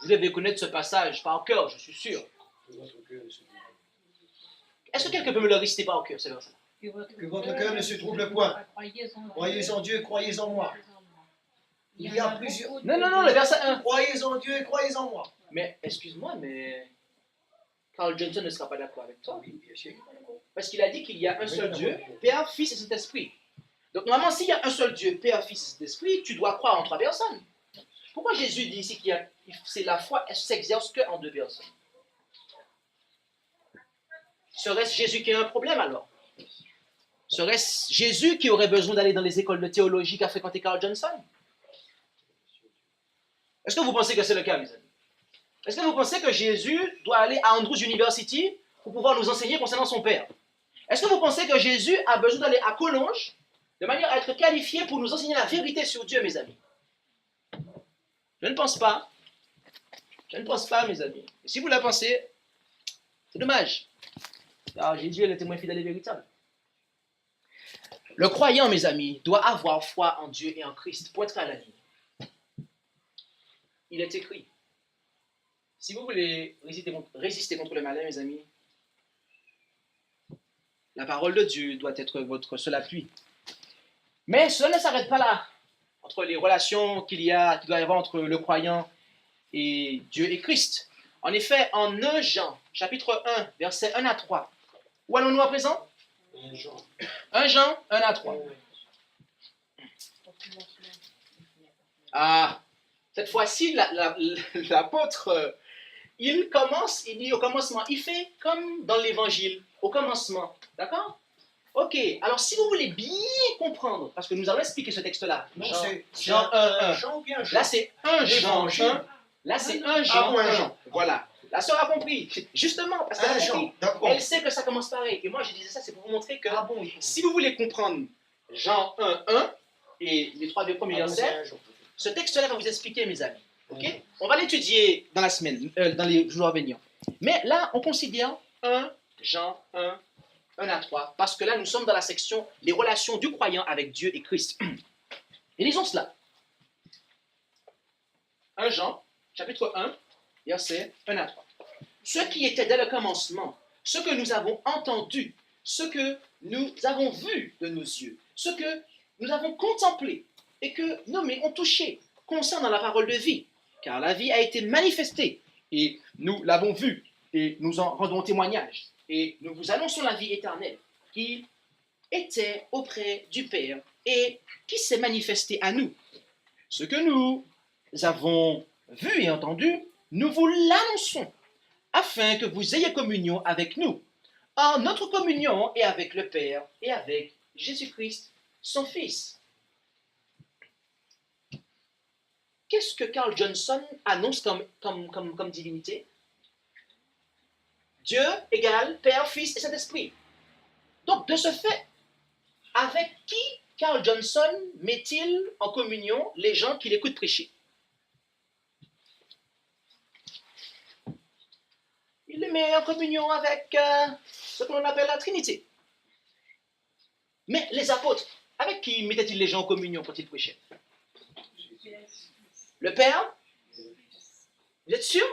Vous devez connaître ce passage par cœur, je suis sûr. Est-ce que quelqu'un peut me le réciter par cœur, ce verset? Que votre cœur ne se trouble point. Croyez en Dieu, croyez en moi. Il y a plusieurs. Non, le verset 1. Croyez en Dieu et croyez en moi. Mais, excuse-moi, mais Carl Johnson ne sera pas d'accord avec toi. Oui, bien sûr. Parce qu'il a dit qu'il y a un seul Dieu, Père, Fils et Saint-Esprit. Donc, normalement, s'il y a un seul Dieu, Père, Fils et Saint-Esprit, tu dois croire en 3 personnes. Pourquoi Jésus dit ici c'est la foi, elle s'exerce qu'en 2 personnes? Serait-ce Jésus qui a un problème alors? Serait-ce Jésus qui aurait besoin d'aller dans les écoles de théologie qu'a fréquenté Carl Johnson? Est-ce que vous pensez que c'est le cas, mes amis? Est-ce que vous pensez que Jésus doit aller à Andrews University pour pouvoir nous enseigner concernant son Père? Est-ce que vous pensez que Jésus a besoin d'aller à Collonges de manière à être qualifié pour nous enseigner la vérité sur Dieu, mes amis? Je ne pense pas. Je ne pense pas, mes amis. Et si vous la pensez, c'est dommage. Car Jésus est le témoin fidèle et véritable. Le croyant, mes amis, doit avoir foi en Dieu et en Christ. Pointre à la ligne. Il est écrit. Si vous voulez résister contre le malin, mes amis, la parole de Dieu doit être votre seul appui. Mais cela ne s'arrête pas là. Entre les relations qu'il doit y avoir entre le croyant et Dieu et Christ. En effet, en 1 Jean, chapitre 1, versets 1 à 3. Où allons-nous à présent? 1 Jean, 1 à 3. Ah, cette fois-ci, l'apôtre, il dit au commencement, il fait comme dans l'évangile, au commencement. D'accord? Ok, alors si vous voulez bien comprendre, parce que nous allons expliquer ce texte-là, Jean 1, 1. Là, c'est 1 Jean 1. Là, c'est 1 Jean 1. Voilà. La sœur a compris. Justement, parce qu'elle a compris. Elle sait que ça commence pareil. Et moi, je disais ça, c'est pour vous montrer que si vous voulez comprendre Jean 1, 1 et les 3 premiers versets, ce texte-là va vous expliquer, mes amis. Ok? On va l'étudier dans la semaine, dans les jours à venir. Mais là, on considère 1 Jean 1, 1 à 3, parce que là, nous sommes dans la section les relations du croyant avec Dieu et Christ. Et lisons cela. 1 Jean, chapitre 1, versets 1 à 3. Ce qui était dès le commencement, ce que nous avons entendu, ce que nous avons vu de nos yeux, ce que nous avons contemplé et que nos mains ont touché concernant la parole de vie, car la vie a été manifestée et nous l'avons vue et nous en rendons témoignage. Et nous vous annonçons la vie éternelle qui était auprès du Père et qui s'est manifestée à nous. Ce que nous avons vu et entendu, nous vous l'annonçons, afin que vous ayez communion avec nous. Or, notre communion est avec le Père et avec Jésus-Christ, son Fils. Qu'est-ce que Carl Johnson annonce comme divinité? Dieu égale Père, Fils et Saint-Esprit. Donc, de ce fait, avec qui Carl Johnson met-il en communion les gens qui l'écoutent prêcher? Il les met en communion avec ce que l'on appelle la Trinité. Mais les apôtres, avec qui mettaient-ils les gens en communion quand ils prêchaient? Le Père? Vous êtes sûr?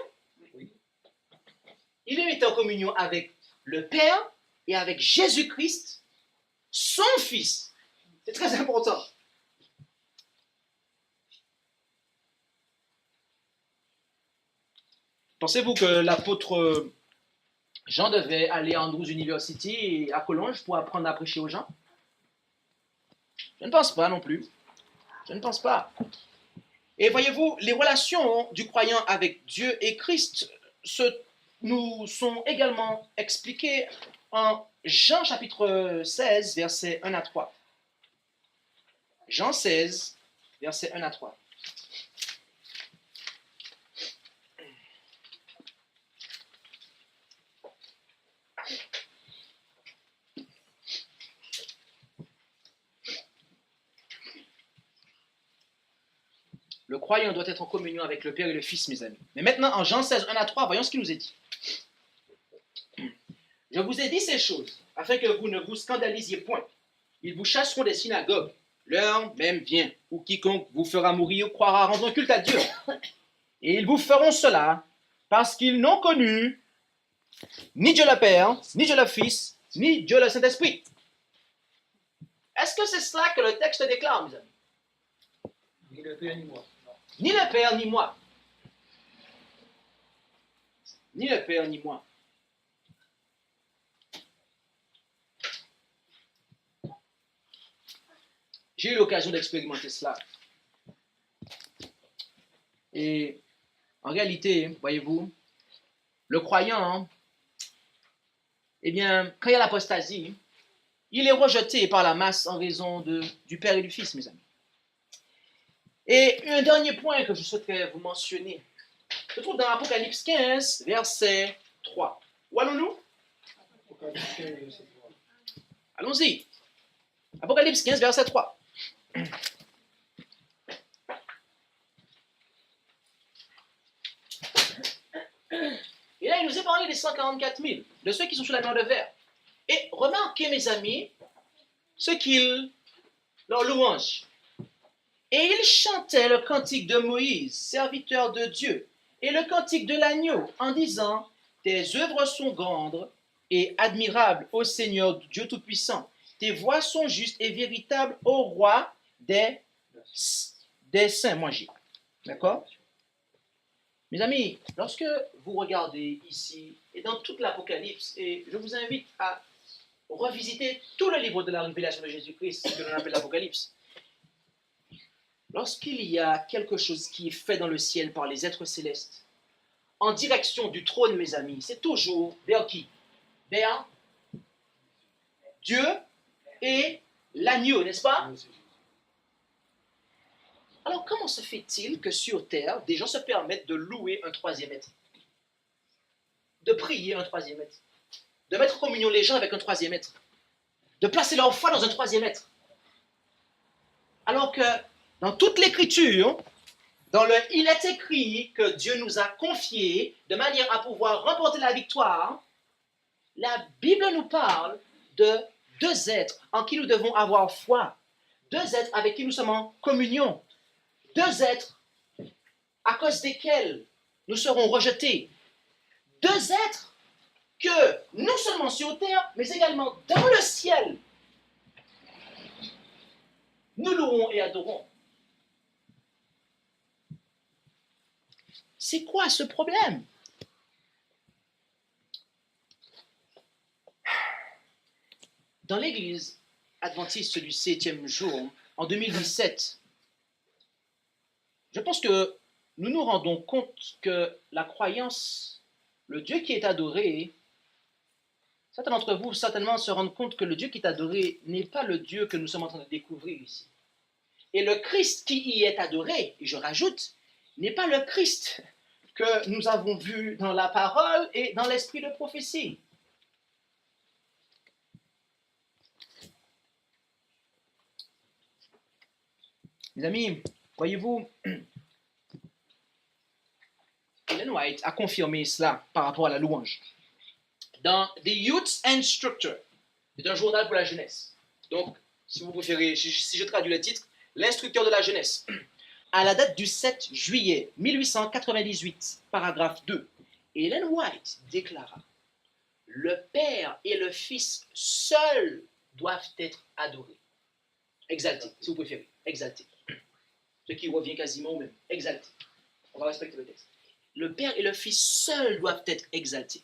Il les mettait en communion avec le Père et avec Jésus-Christ, son Fils. C'est très important. Pensez-vous que l'apôtre Jean devait aller à Andrews University et à Collonges pour apprendre à prêcher aux gens? Je ne pense pas non plus. Je ne pense pas. Et voyez-vous, les relations du croyant avec Dieu et Christ nous sont également expliquées en Jean chapitre 16, versets 1 à 3. Jean 16, versets 1 à 3. Le croyant doit être en communion avec le Père et le Fils, mes amis. Mais maintenant, en Jean 16, 1 à 3, voyons ce qu'il nous est dit. Je vous ai dit ces choses, afin que vous ne vous scandalisiez point. Ils vous chasseront des synagogues. L'heure même vient, où quiconque vous fera mourir croira rendre un culte à Dieu. Et ils vous feront cela, parce qu'ils n'ont connu ni Dieu le Père, ni Dieu le Fils, ni Dieu le Saint-Esprit. Est-ce que c'est cela que le texte déclare, mes amis? Ni le Père ni moi. Ni le Père, ni moi. Ni le Père, ni moi. J'ai eu l'occasion d'expérimenter cela. Et en réalité, voyez-vous, le croyant, eh bien, quand il y a l'apostasie, il est rejeté par la masse en raison du Père et du Fils, mes amis. Et un dernier point que je souhaiterais vous mentionner se trouve dans Apocalypse 15, verset 3. Où allons-nous? Apocalypse 15, verset 3. Allons-y. Apocalypse 15, verset 3. Et là, il nous est parlé des 144 000, de ceux qui sont sous la mer de verre. Et remarquez, mes amis, ce qu'ils leur louange. Et ils chantaient le cantique de Moïse, serviteur de Dieu, et le cantique de l'agneau, en disant, tes œuvres sont grandes et admirables, ô Seigneur Dieu Tout-Puissant. Tes voies sont justes et véritables, ô roi des saints. Moi, j'ai. D'accord? Mes amis, lorsque vous regardez ici et dans toute l'Apocalypse, et je vous invite à revisiter tout le livre de la révélation de Jésus-Christ, ce que l'on appelle l'Apocalypse, lorsqu'il y a quelque chose qui est fait dans le ciel par les êtres célestes, en direction du trône, mes amis, c'est toujours vers qui? Vers Dieu et l'agneau, n'est-ce pas? Alors, comment se fait-il que sur terre, des gens se permettent de louer un troisième être, de prier un troisième être, de mettre en communion les gens avec un troisième être, de placer leur foi dans un troisième être? Alors que dans toute l'Écriture, il est écrit que Dieu nous a confié de manière à pouvoir remporter la victoire. La Bible nous parle de deux êtres en qui nous devons avoir foi, deux êtres avec qui nous sommes en communion, deux êtres à cause desquels nous serons rejetés, deux êtres que non seulement sur terre, mais également dans le ciel, nous louerons et adorons. C'est quoi ce problème? Dans l'Église adventiste du 7e jour, en 2017, je pense que nous nous rendons compte que la croyance, le Dieu qui est adoré, certains d'entre vous certainement se rendent compte que le Dieu qui est adoré n'est pas le Dieu que nous sommes en train de découvrir ici. Et le Christ qui y est adoré, et je rajoute, n'est pas le Christ que nous avons vu dans la parole et dans l'esprit de prophétie. Mes amis, voyez-vous, Ellen White a confirmé cela par rapport à la louange. Dans The Youth Instructor, c'est un journal pour la jeunesse. Donc, si vous préférez, si je traduis le titre, l'instructeur de la jeunesse. À la date du 7 juillet 1898, paragraphe 2, Ellen White déclara « Le Père et le Fils seuls doivent être adorés. » Exaltés, si vous préférez, exaltés. Ce qui revient quasiment au même. Exaltés. On va respecter le texte. Le Père et le Fils seuls doivent être exaltés.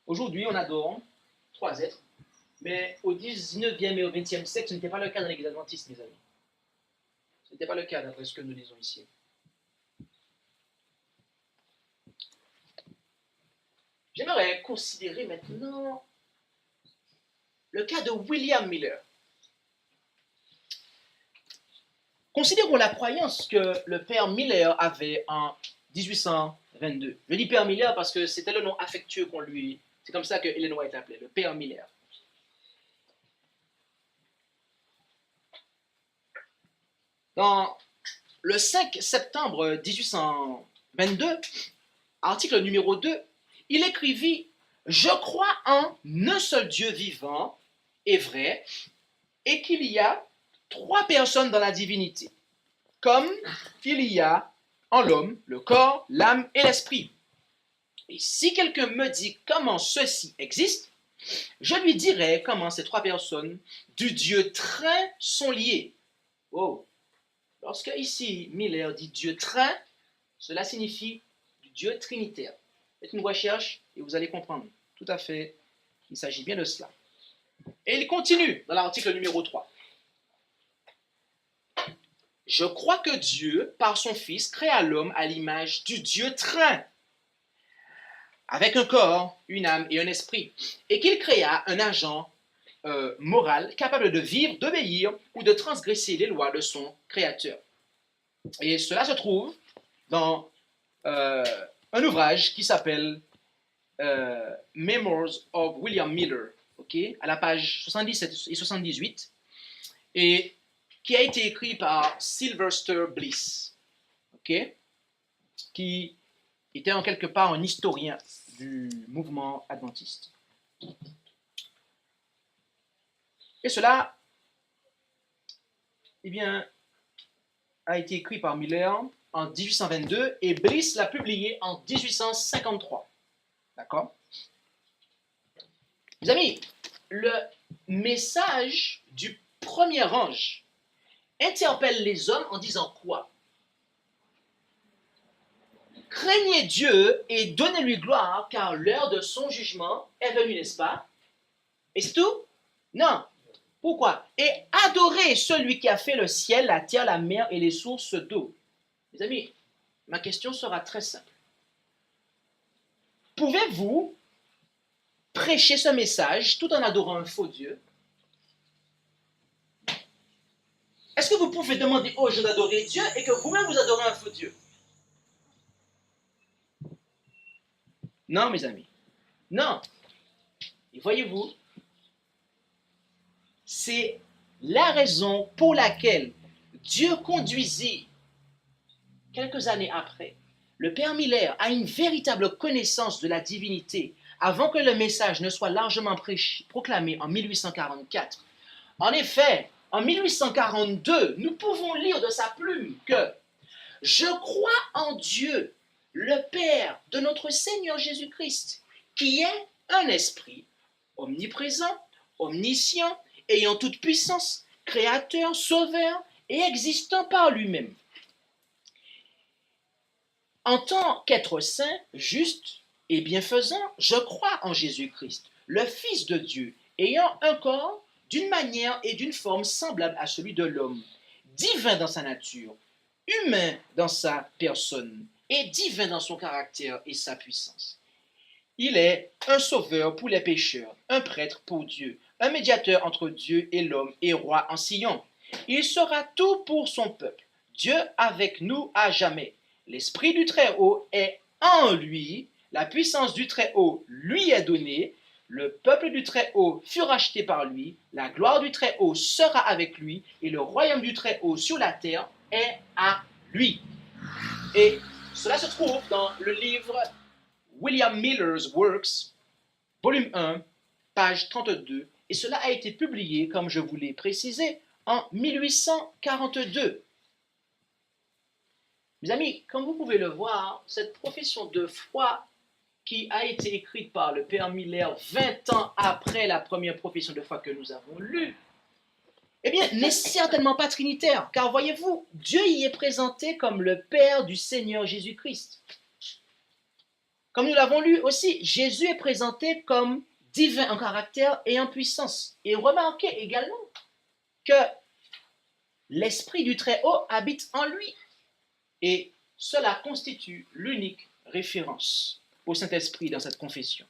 Aujourd'hui, on adore trois êtres, mais au 19e et au 20e siècle, ce n'était pas le cas dans l'Église adventiste, mes amis. Ce n'était pas le cas d'après ce que nous lisons ici. J'aimerais considérer maintenant le cas de William Miller. Considérons la croyance que le père Miller avait en 1822. Je dis père Miller parce que c'était le nom affectueux qu'on lui... C'est comme ça que Ellen White appelait, le père Miller. Dans le 5 septembre 1822, article numéro 2, il écrivit « Je crois en un seul Dieu vivant et vrai, et qu'il y a trois personnes dans la divinité, comme il y a en l'homme le corps, l'âme et l'esprit. Et si quelqu'un me dit comment ceci existe, je lui dirai comment ces trois personnes du Dieu Trin sont liées. » Oh. Lorsque ici Miller dit Dieu Trin, cela signifie du Dieu trinitaire. Faites une recherche et vous allez comprendre. Tout à fait, il s'agit bien de cela. Et il continue dans l'article numéro 3. Je crois que Dieu, par son Fils, créa l'homme à l'image du Dieu Trin, avec un corps, une âme et un esprit, et qu'il créa un agent moral capable de vivre, d'obéir ou de transgresser les lois de son Créateur. Et cela se trouve dans un ouvrage qui s'appelle Memoirs of William Miller, à la page 77 et 78, et qui a été écrit par Sylvester Bliss, qui était en quelque part un historien du mouvement adventiste. Et cela, a été écrit par Miller en 1822 et Bliss l'a publié en 1853. D'accord? Mes amis, le message du premier ange interpelle les hommes en disant quoi? Craignez Dieu et donnez-lui gloire, car l'heure de son jugement est venue, n'est-ce pas? Et c'est tout? Non. Pourquoi? Et adorez celui qui a fait le ciel, la terre, la mer et les sources d'eau. Mes amis, ma question sera très simple. Pouvez-vous prêcher ce message tout en adorant un faux Dieu? Est-ce que vous pouvez demander aux gens d'adorer Dieu et que vous-même vous adorez un faux Dieu? Non, mes amis. Non. Et voyez-vous, c'est la raison pour laquelle Dieu conduisit, quelques années après, le Père Miller à une véritable connaissance de la divinité avant que le message ne soit largement proclamé en 1844. En effet, en 1842, nous pouvons lire de sa plume que « Je crois en Dieu, le Père de notre Seigneur Jésus-Christ, qui est un esprit omniprésent, omniscient, ayant toute puissance, créateur, sauveur et existant par lui-même. En tant qu'être saint, juste et bienfaisant, je crois en Jésus-Christ, le Fils de Dieu, ayant un corps d'une manière et d'une forme semblable à celui de l'homme, divin dans sa nature, humain dans sa personne et divin dans son caractère et sa puissance. Il est un sauveur pour les pécheurs, un prêtre pour Dieu, un médiateur entre Dieu et l'homme et roi en Sion. Il sera tout pour son peuple, Dieu avec nous à jamais. L'Esprit du Très-Haut est en lui, la puissance du Très-Haut lui est donnée, le peuple du Très-Haut fut racheté par lui, la gloire du Très-Haut sera avec lui, et le royaume du Très-Haut sur la terre est à lui. Et cela se trouve dans le livre William Miller's Works, volume 1, page 32, et cela a été publié, comme je vous l'ai précisé, en 1842. Mes amis, comme vous pouvez le voir, cette profession de foi qui a été écrite par le Père Miller 20 ans après la première profession de foi que nous avons lue, eh bien, n'est certainement pas trinitaire, car voyez-vous, Dieu y est présenté comme le Père du Seigneur Jésus-Christ. Comme nous l'avons lu aussi, Jésus est présenté comme divin en caractère et en puissance. Et remarquez également que l'Esprit du Très-Haut habite en lui. Et cela constitue l'unique référence au Saint-Esprit dans cette confession.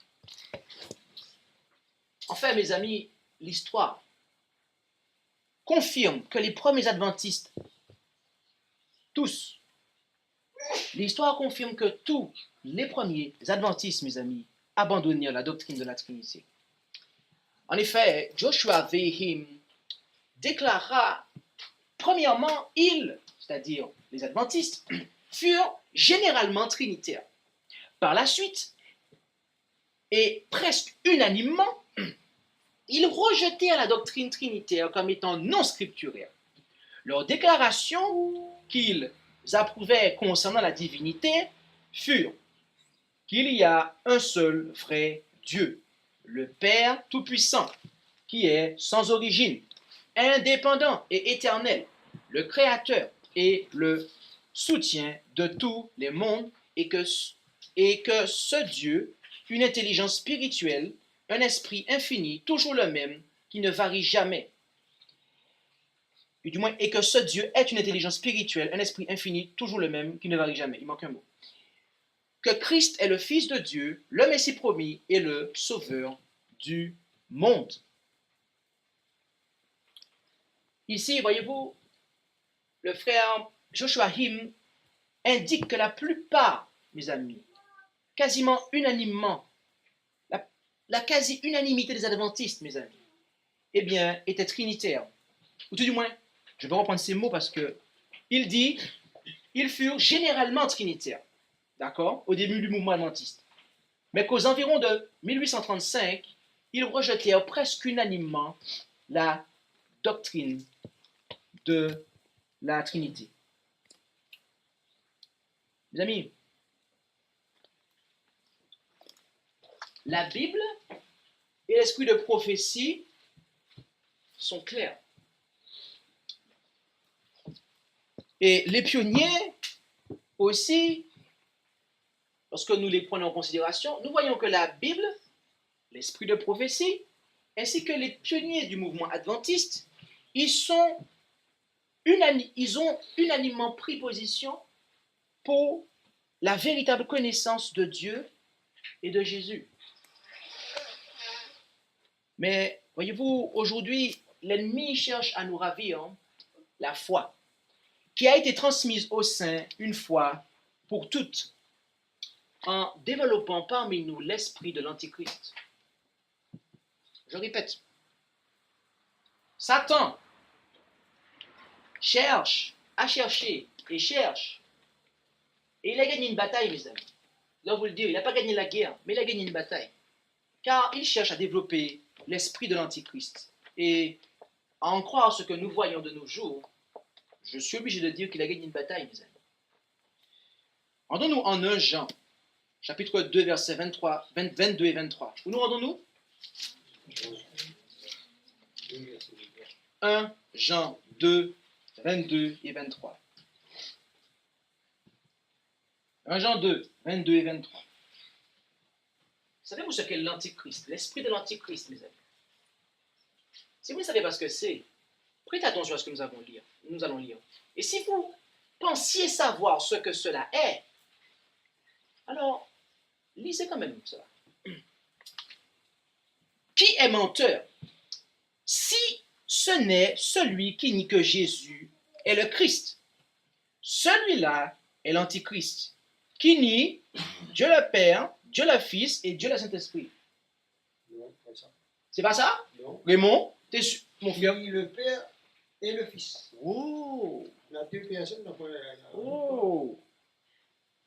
Enfin, mes amis, l'histoire confirme que les premiers adventistes, l'histoire confirme que tous les premiers adventistes, mes amis, abandonnèrent la doctrine de la Trinité. En effet, Joshua Vehim déclara, premièrement, c'est-à-dire les adventistes, furent généralement trinitaires. Par la suite, et presque unanimement, ils rejetèrent la doctrine trinitaire comme étant non scripturaire. Leurs déclarations qu'ils approuvaient concernant la divinité furent qu'il y a un seul vrai Dieu, le Père Tout-Puissant, qui est sans origine, indépendant et éternel, le Créateur et le soutien de tous les mondes, et que ce Dieu, une intelligence spirituelle, un esprit infini, toujours le même, qui ne varie jamais. Et du moins, et que ce Dieu est une intelligence spirituelle, un esprit infini, toujours le même, qui ne varie jamais. Il manque un mot. que Christ est le Fils de Dieu, le Messie promis et le Sauveur du monde. Ici, voyez-vous, le frère Joshua Him indique que la plupart, mes amis, quasiment unanimement, la quasi-unanimité des adventistes, mes amis, eh bien, étaient trinitaires. Ou tout du moins, je vais reprendre ces mots parce que il dit, ils furent généralement trinitaires, d'accord, au début du mouvement adventiste. Mais qu'aux environs de 1835, ils rejetèrent presque unanimement la doctrine de la Trinité. Mes amis, la Bible et l'esprit de prophétie sont clairs. Et les pionniers aussi, lorsque nous les prenons en considération, nous voyons que la Bible, l'esprit de prophétie, ainsi que les pionniers du mouvement adventiste, ils ont unanimement pris position pour la véritable connaissance de Dieu et de Jésus. Mais voyez-vous, aujourd'hui, l'ennemi cherche à nous ravir la foi qui a été transmise aux saints une fois pour toutes en développant parmi nous l'esprit de l'Antichrist. Je répète, Satan cherche à chercher et cherche. Et il a gagné une bataille, mes amis. Je dois vous le dire, il n'a pas gagné la guerre, mais il a gagné une bataille. Car il cherche à développer l'esprit de l'Antichrist. Et à en croire ce que nous voyons de nos jours, je suis obligé de dire qu'il a gagné une bataille, mes amis. Rendons-nous en 1 Jean, chapitre 2, versets 22 et 23. Où nous rendons-nous? 1 Jean 2, 22 et 23. 1 Jean 2, 22 et 23. Savez-vous ce qu'est l'Antichrist? L'esprit de l'Antichrist, mes amis. Si vous ne savez pas ce que c'est, prêtez attention à ce que nous allons lire. Et si vous pensiez savoir ce que cela est, alors lisez quand même cela. Qui est menteur? Si ce n'est celui qui nie que Jésus est le Christ. Celui-là est l'Antichrist, qui nie Dieu le Père, Dieu le Fils et Dieu le Saint-Esprit. Non, pas ça. C'est pas ça? Non. Raymond, t'es sûr? Mon frère. Il le Père et le Fils. Oh! Il y a deux personnes dans le Oh!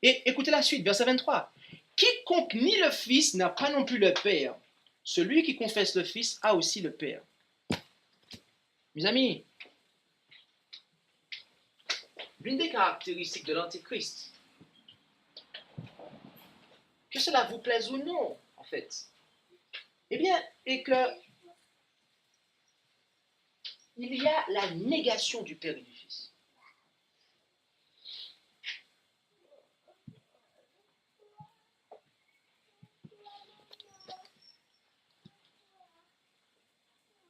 Et écoutez la suite, verset 23. Quiconque nie le Fils n'a pas non plus le Père. Celui qui confesse le Fils a aussi le Père. Mes amis, l'une des caractéristiques de l'Antéchrist, que cela vous plaise ou non, en fait, eh bien, est que il y a la négation du Père et du Fils.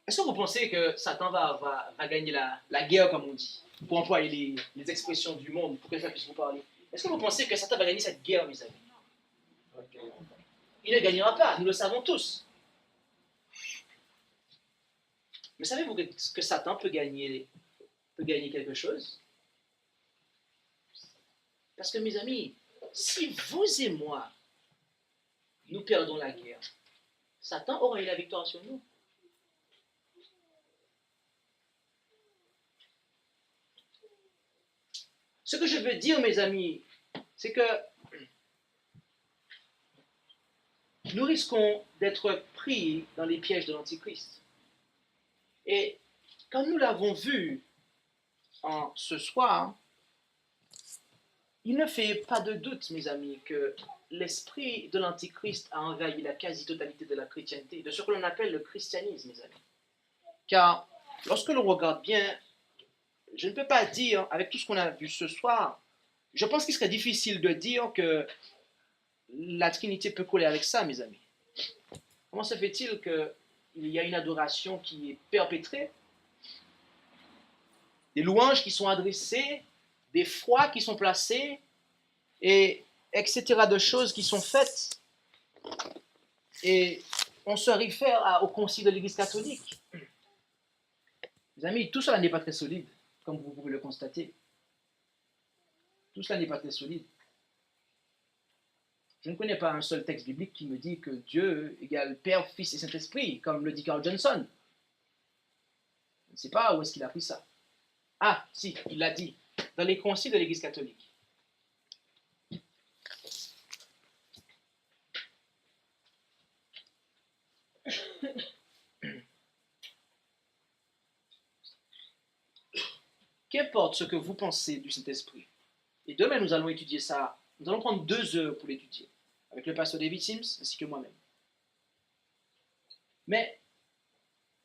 Est-ce que vous pensez que Satan va gagner la guerre, comme on dit, pour employer les expressions du monde, pour que ça puisse vous parler? Est-ce que vous pensez que Satan va gagner cette guerre, mes amis? Il ne gagnera pas, nous le savons tous. Mais savez-vous que Satan peut gagner quelque chose? Parce que, mes amis, si vous et moi, nous perdons la guerre, Satan aura eu la victoire sur nous. Ce que je veux dire, mes amis, c'est que nous risquons d'être pris dans les pièges de l'Antichrist. Et comme nous l'avons vu ce soir, il ne fait pas de doute, mes amis, que l'esprit de l'Antichrist a envahi la quasi-totalité de la chrétienté, de ce que l'on appelle le christianisme, mes amis. Car lorsque l'on regarde bien, je ne peux pas dire, avec tout ce qu'on a vu ce soir, je pense qu'il serait difficile de dire que la Trinité peut coller avec ça, mes amis. Comment se fait-il qu'il y a une adoration qui est perpétrée, des louanges qui sont adressées, des foi qui sont placées, et etc. de choses qui sont faites. Et on se réfère au concile de l'Église catholique. Mes amis, tout cela n'est pas très solide, comme vous pouvez le constater. Tout cela n'est pas très solide. Je ne connais pas un seul texte biblique qui me dit que Dieu égale Père, Fils et Saint-Esprit, comme le dit Carl Johnson. Je ne sais pas où est-ce qu'il a pris ça. Ah, si, il l'a dit, dans les conciles de l'Église catholique. Qu'importe ce que vous pensez du Saint-Esprit. Et demain, nous allons étudier ça. Nous allons prendre 2 heures pour l'étudier, avec le pasteur David Sims ainsi que moi-même. Mais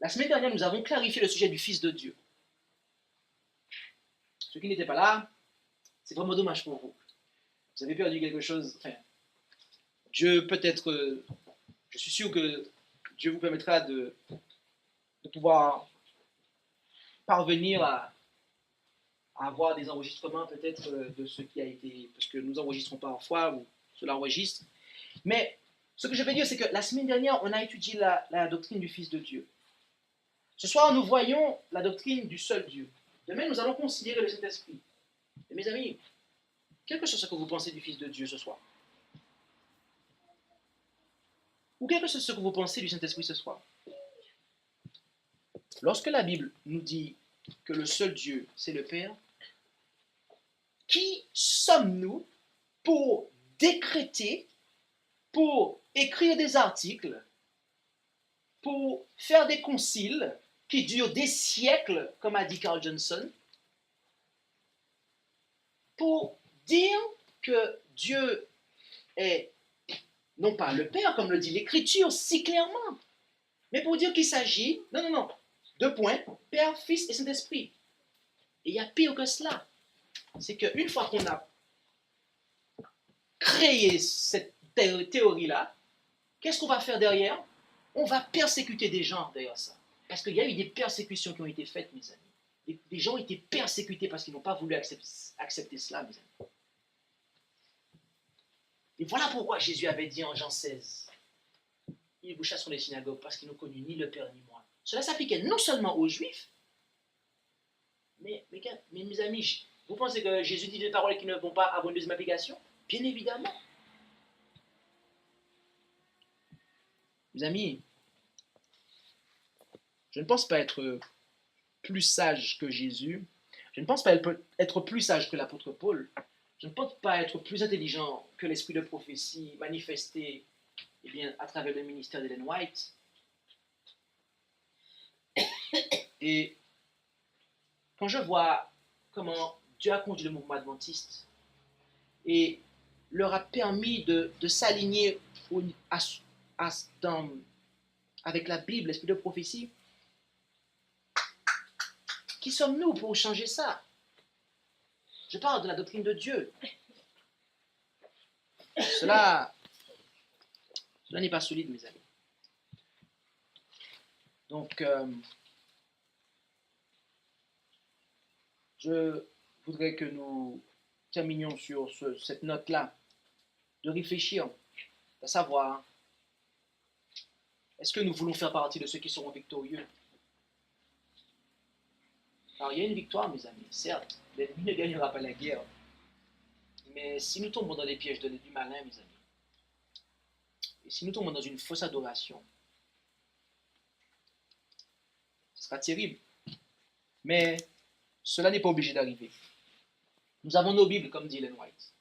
la semaine dernière, nous avons clarifié le sujet du Fils de Dieu. Ceux qui n'étaient pas là, c'est vraiment dommage pour vous. Vous avez perdu quelque chose. Enfin, Dieu peut-être, je suis sûr que Dieu vous permettra de pouvoir parvenir à avoir des enregistrements peut-être de ce qui a été, parce que nous enregistrons parfois, ou cela enregistre. Mais ce que je veux dire, c'est que la semaine dernière, on a étudié la doctrine du Fils de Dieu. Ce soir, nous voyons la doctrine du seul Dieu. Demain, nous allons considérer le Saint-Esprit. Et mes amis, quel que soit ce que vous pensez du Fils de Dieu ce soir, ou quel que soit ce que vous pensez du Saint-Esprit ce soir, lorsque la Bible nous dit que le seul Dieu, c'est le Père, qui sommes-nous pour décréter, pour écrire des articles, pour faire des conciles qui durent des siècles, comme a dit Carl Johnson, pour dire que Dieu est non pas le Père, comme le dit l'Écriture si clairement, mais pour dire qu'il s'agit, non, 2 points, Père, Fils et Saint-Esprit. Et il y a pire que cela. C'est qu'une fois qu'on a créé cette théorie-là, qu'est-ce qu'on va faire derrière? On va persécuter des gens derrière ça. Parce qu'il y a eu des persécutions qui ont été faites, mes amis. Des gens ont été persécutés parce qu'ils n'ont pas voulu accepter cela, mes amis. Et voilà pourquoi Jésus avait dit en Jean 16, ils vous chasseront des synagogues parce qu'ils n'ont connu ni le Père ni moi. Cela s'appliquait non seulement aux Juifs, mais mes amis, vous pensez que Jésus dit des paroles qui ne vont pas avoir une deuxième application? Bien évidemment. Mes amis, je ne pense pas être plus sage que Jésus. Je ne pense pas être plus sage que l'apôtre Paul. Je ne pense pas être plus intelligent que l'esprit de prophétie manifesté à travers le ministère d'Ellen White. Et quand je vois comment Dieu a conduit le mouvement adventiste et leur a permis de s'aligner avec la Bible, l'esprit de prophétie, qui sommes-nous pour changer ça? Je parle de la doctrine de Dieu. Cela n'est pas solide, mes amis. Donc, je voudrais que nous terminions sur cette note-là, de réfléchir, à savoir, est-ce que nous voulons faire partie de ceux qui seront victorieux? Alors, il y a une victoire, mes amis, certes, l'ennemi ne gagnera pas la guerre, mais si nous tombons dans les pièges du malin, mes amis, et si nous tombons dans une fausse adoration, ce sera terrible. Mais cela n'est pas obligé d'arriver. Nous avons nos Bibles, comme dit Ellen White.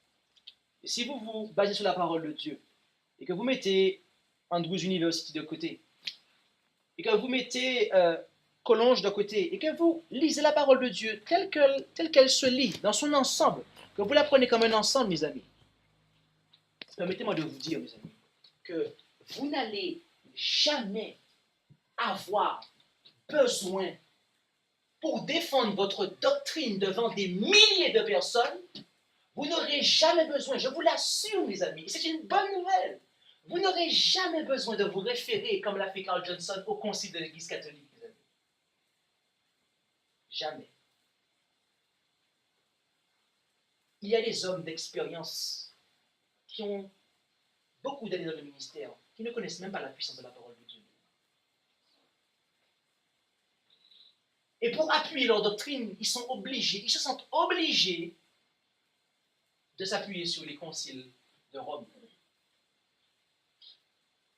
Et si vous vous basez sur la parole de Dieu, et que vous mettez Andrews University de côté, et que vous mettez Collonges de côté, et que vous lisez la parole de Dieu telle qu'elle se lit, dans son ensemble, que vous la prenez comme un ensemble, mes amis, permettez-moi de vous dire, mes amis, que vous n'allez jamais avoir besoin, pour défendre votre doctrine devant des milliers de personnes, vous n'aurez jamais besoin, je vous l'assure, mes amis, et c'est une bonne nouvelle, vous n'aurez jamais besoin de vous référer, comme l'a fait Carl Johnson, au concile de l'Église catholique, mes amis. Jamais. Il y a des hommes d'expérience qui ont beaucoup d'années dans le ministère, qui ne connaissent même pas la puissance de la parole de Dieu. Et pour appuyer leur doctrine, ils se sentent obligés de s'appuyer sur les conciles de Rome.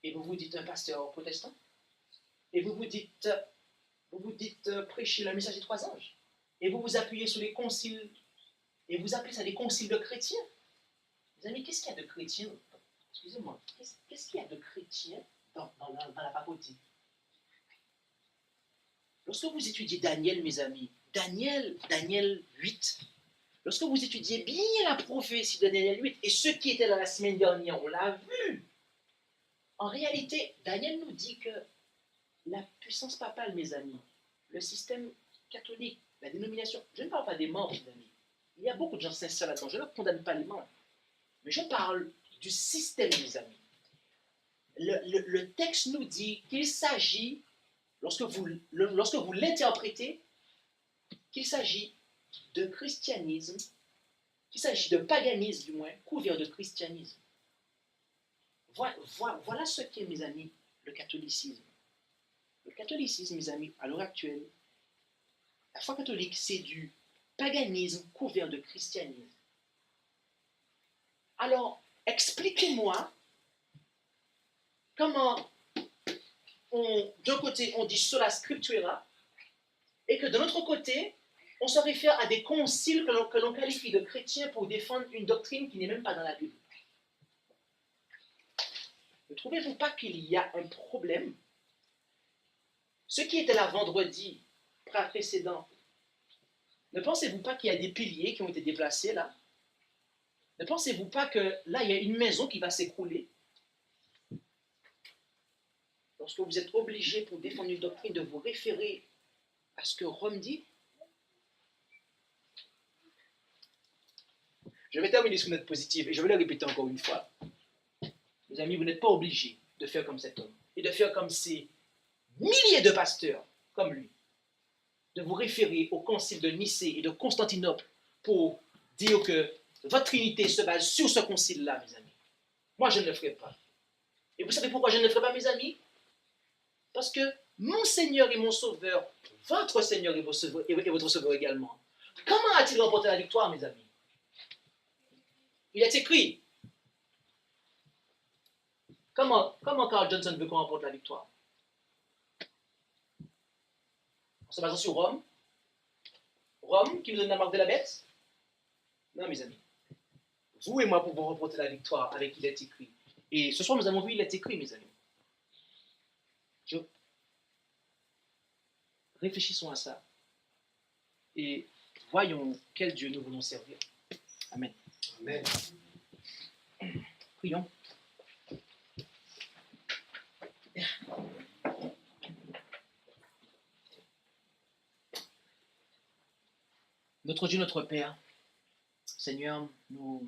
Et vous vous dites un pasteur protestant, et vous vous dites prêcher le message des trois anges, et vous vous appuyez sur les conciles, et vous appelez ça des conciles de chrétiens. Mes amis, qu'est-ce qu'il y a de chrétien? Excusez-moi, qu'est-ce qu'il y a de chrétien dans la papauté? Lorsque vous étudiez Daniel, mes amis, Daniel 8, lorsque vous étudiez bien la prophétie de Daniel 8, et ceux qui étaient là la semaine dernière, on l'a vu, en réalité, Daniel nous dit que la puissance papale, mes amis, le système catholique, la dénomination, je ne parle pas des membres, mes amis. Il y a beaucoup de gens sincères là-dedans, je ne condamne pas les membres, mais je parle du système, mes amis. Le texte nous dit qu'il s'agit, lorsque vous l'interprétez, qu'il s'agit de christianisme, qu'il s'agit de paganisme du moins, couvert de christianisme. Voilà ce qu'est, mes amis, le catholicisme. Le catholicisme, mes amis, à l'heure actuelle, la foi catholique, c'est du paganisme couvert de christianisme. Alors, expliquez-moi comment, d'un côté, on dit sola scriptura, et que de l'autre côté, on se réfère à des conciles que l'on qualifie de chrétiens pour défendre une doctrine qui n'est même pas dans la Bible. Ne trouvez-vous pas qu'il y a un problème? Ceux qui étaient là vendredi précédent, ne pensez-vous pas qu'il y a des piliers qui ont été déplacés là? Ne pensez-vous pas que là, il y a une maison qui va s'écrouler? Lorsque vous êtes obligé pour défendre une doctrine de vous référer à ce que Rome dit? Je vais terminer sur une note positive et je vais le répéter encore une fois. Mes amis, vous n'êtes pas obligés de faire comme cet homme et de faire comme ces milliers de pasteurs comme lui, de vous référer au concile de Nicée et de Constantinople pour dire que votre Trinité se base sur ce concile-là, mes amis. Moi, je ne le ferai pas. Et vous savez pourquoi je ne le ferai pas, mes amis? Parce que mon Seigneur et mon Sauveur, votre Seigneur et votre Sauveur également, comment a-t-il remporté la victoire, mes amis? Il est écrit. Comment Carl Johnson veut qu'on remporte la victoire? En se basant sur Rome? Rome qui nous donne la marque de la bête? Non, mes amis. Vous et moi pouvons remporter la victoire avec il est écrit. Et ce soir, nous avons vu il est écrit, mes amis. Réfléchissons à ça. Et voyons quel Dieu nous voulons servir. Amen. Amen. Prions. Notre Dieu, notre Père, Seigneur, nous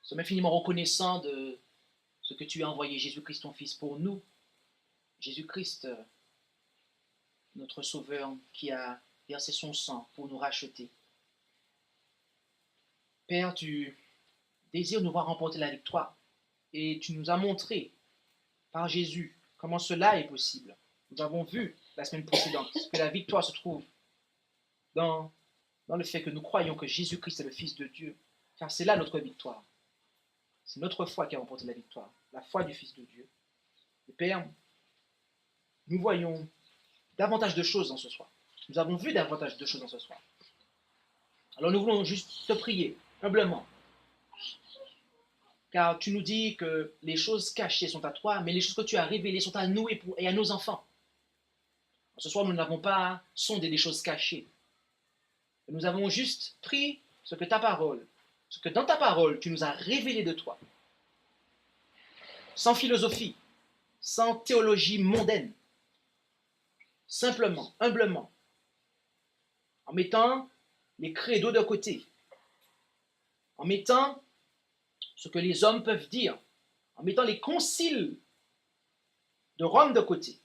sommes infiniment reconnaissants de ce que tu as envoyé Jésus-Christ, ton Fils, pour nous. Jésus-Christ, notre Sauveur, qui a versé son sang pour nous racheter. Père, tu désires nous voir remporter la victoire et tu nous as montré par Jésus comment cela est possible. Nous avons vu la semaine précédente que la victoire se trouve dans le fait que nous croyons que Jésus-Christ est le Fils de Dieu, car c'est là notre victoire. C'est notre foi qui a remporté la victoire, la foi du Fils de Dieu. Et Père, nous voyons davantage de choses dans ce soir. Nous avons vu davantage de choses dans ce soir. Alors nous voulons juste te prier, humblement. Car tu nous dis que les choses cachées sont à toi, mais les choses que tu as révélées sont à nous et à nos enfants. Ce soir, nous n'avons pas sondé des choses cachées. Nous avons juste pris ce que dans ta parole, tu nous as révélé de toi. Sans philosophie, sans théologie mondaine. Simplement, humblement, en mettant les credos de côté, en mettant ce que les hommes peuvent dire, en mettant les conciles de Rome de côté,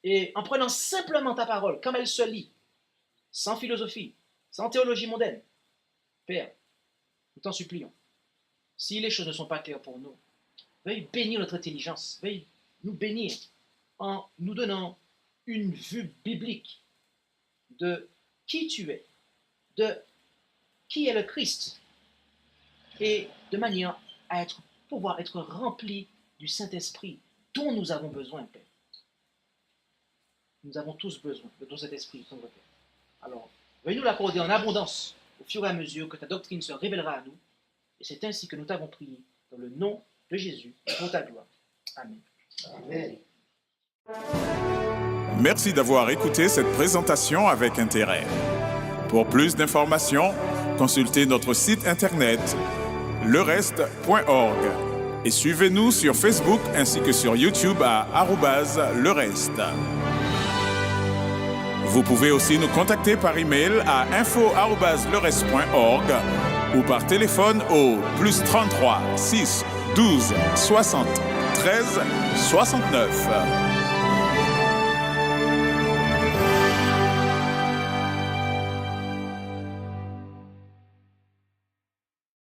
et en prenant simplement ta parole, comme elle se lit, sans philosophie, sans théologie mondaine. Père, nous t'en supplions, Si les choses ne sont pas claires pour nous, veuille bénir notre intelligence, veuille nous bénir en nous donnant une vue biblique de qui tu es, de qui est le Christ, et de manière à pouvoir être rempli du Saint-Esprit dont nous avons besoin, Père. Nous avons tous besoin de ton Saint-Esprit, Père. Alors, veuille nous l'accorder en abondance au fur et à mesure que ta doctrine se révélera à nous. Et c'est ainsi que nous t'avons prié, dans le nom de Jésus, pour ta gloire. Amen. Amen. Merci d'avoir écouté cette présentation avec intérêt. Pour plus d'informations, consultez notre site internet lereste.org et suivez-nous sur Facebook ainsi que sur YouTube à @lereste. Vous pouvez aussi nous contacter par email à info@lereste.org ou par téléphone au +33 6 12 60 13 69.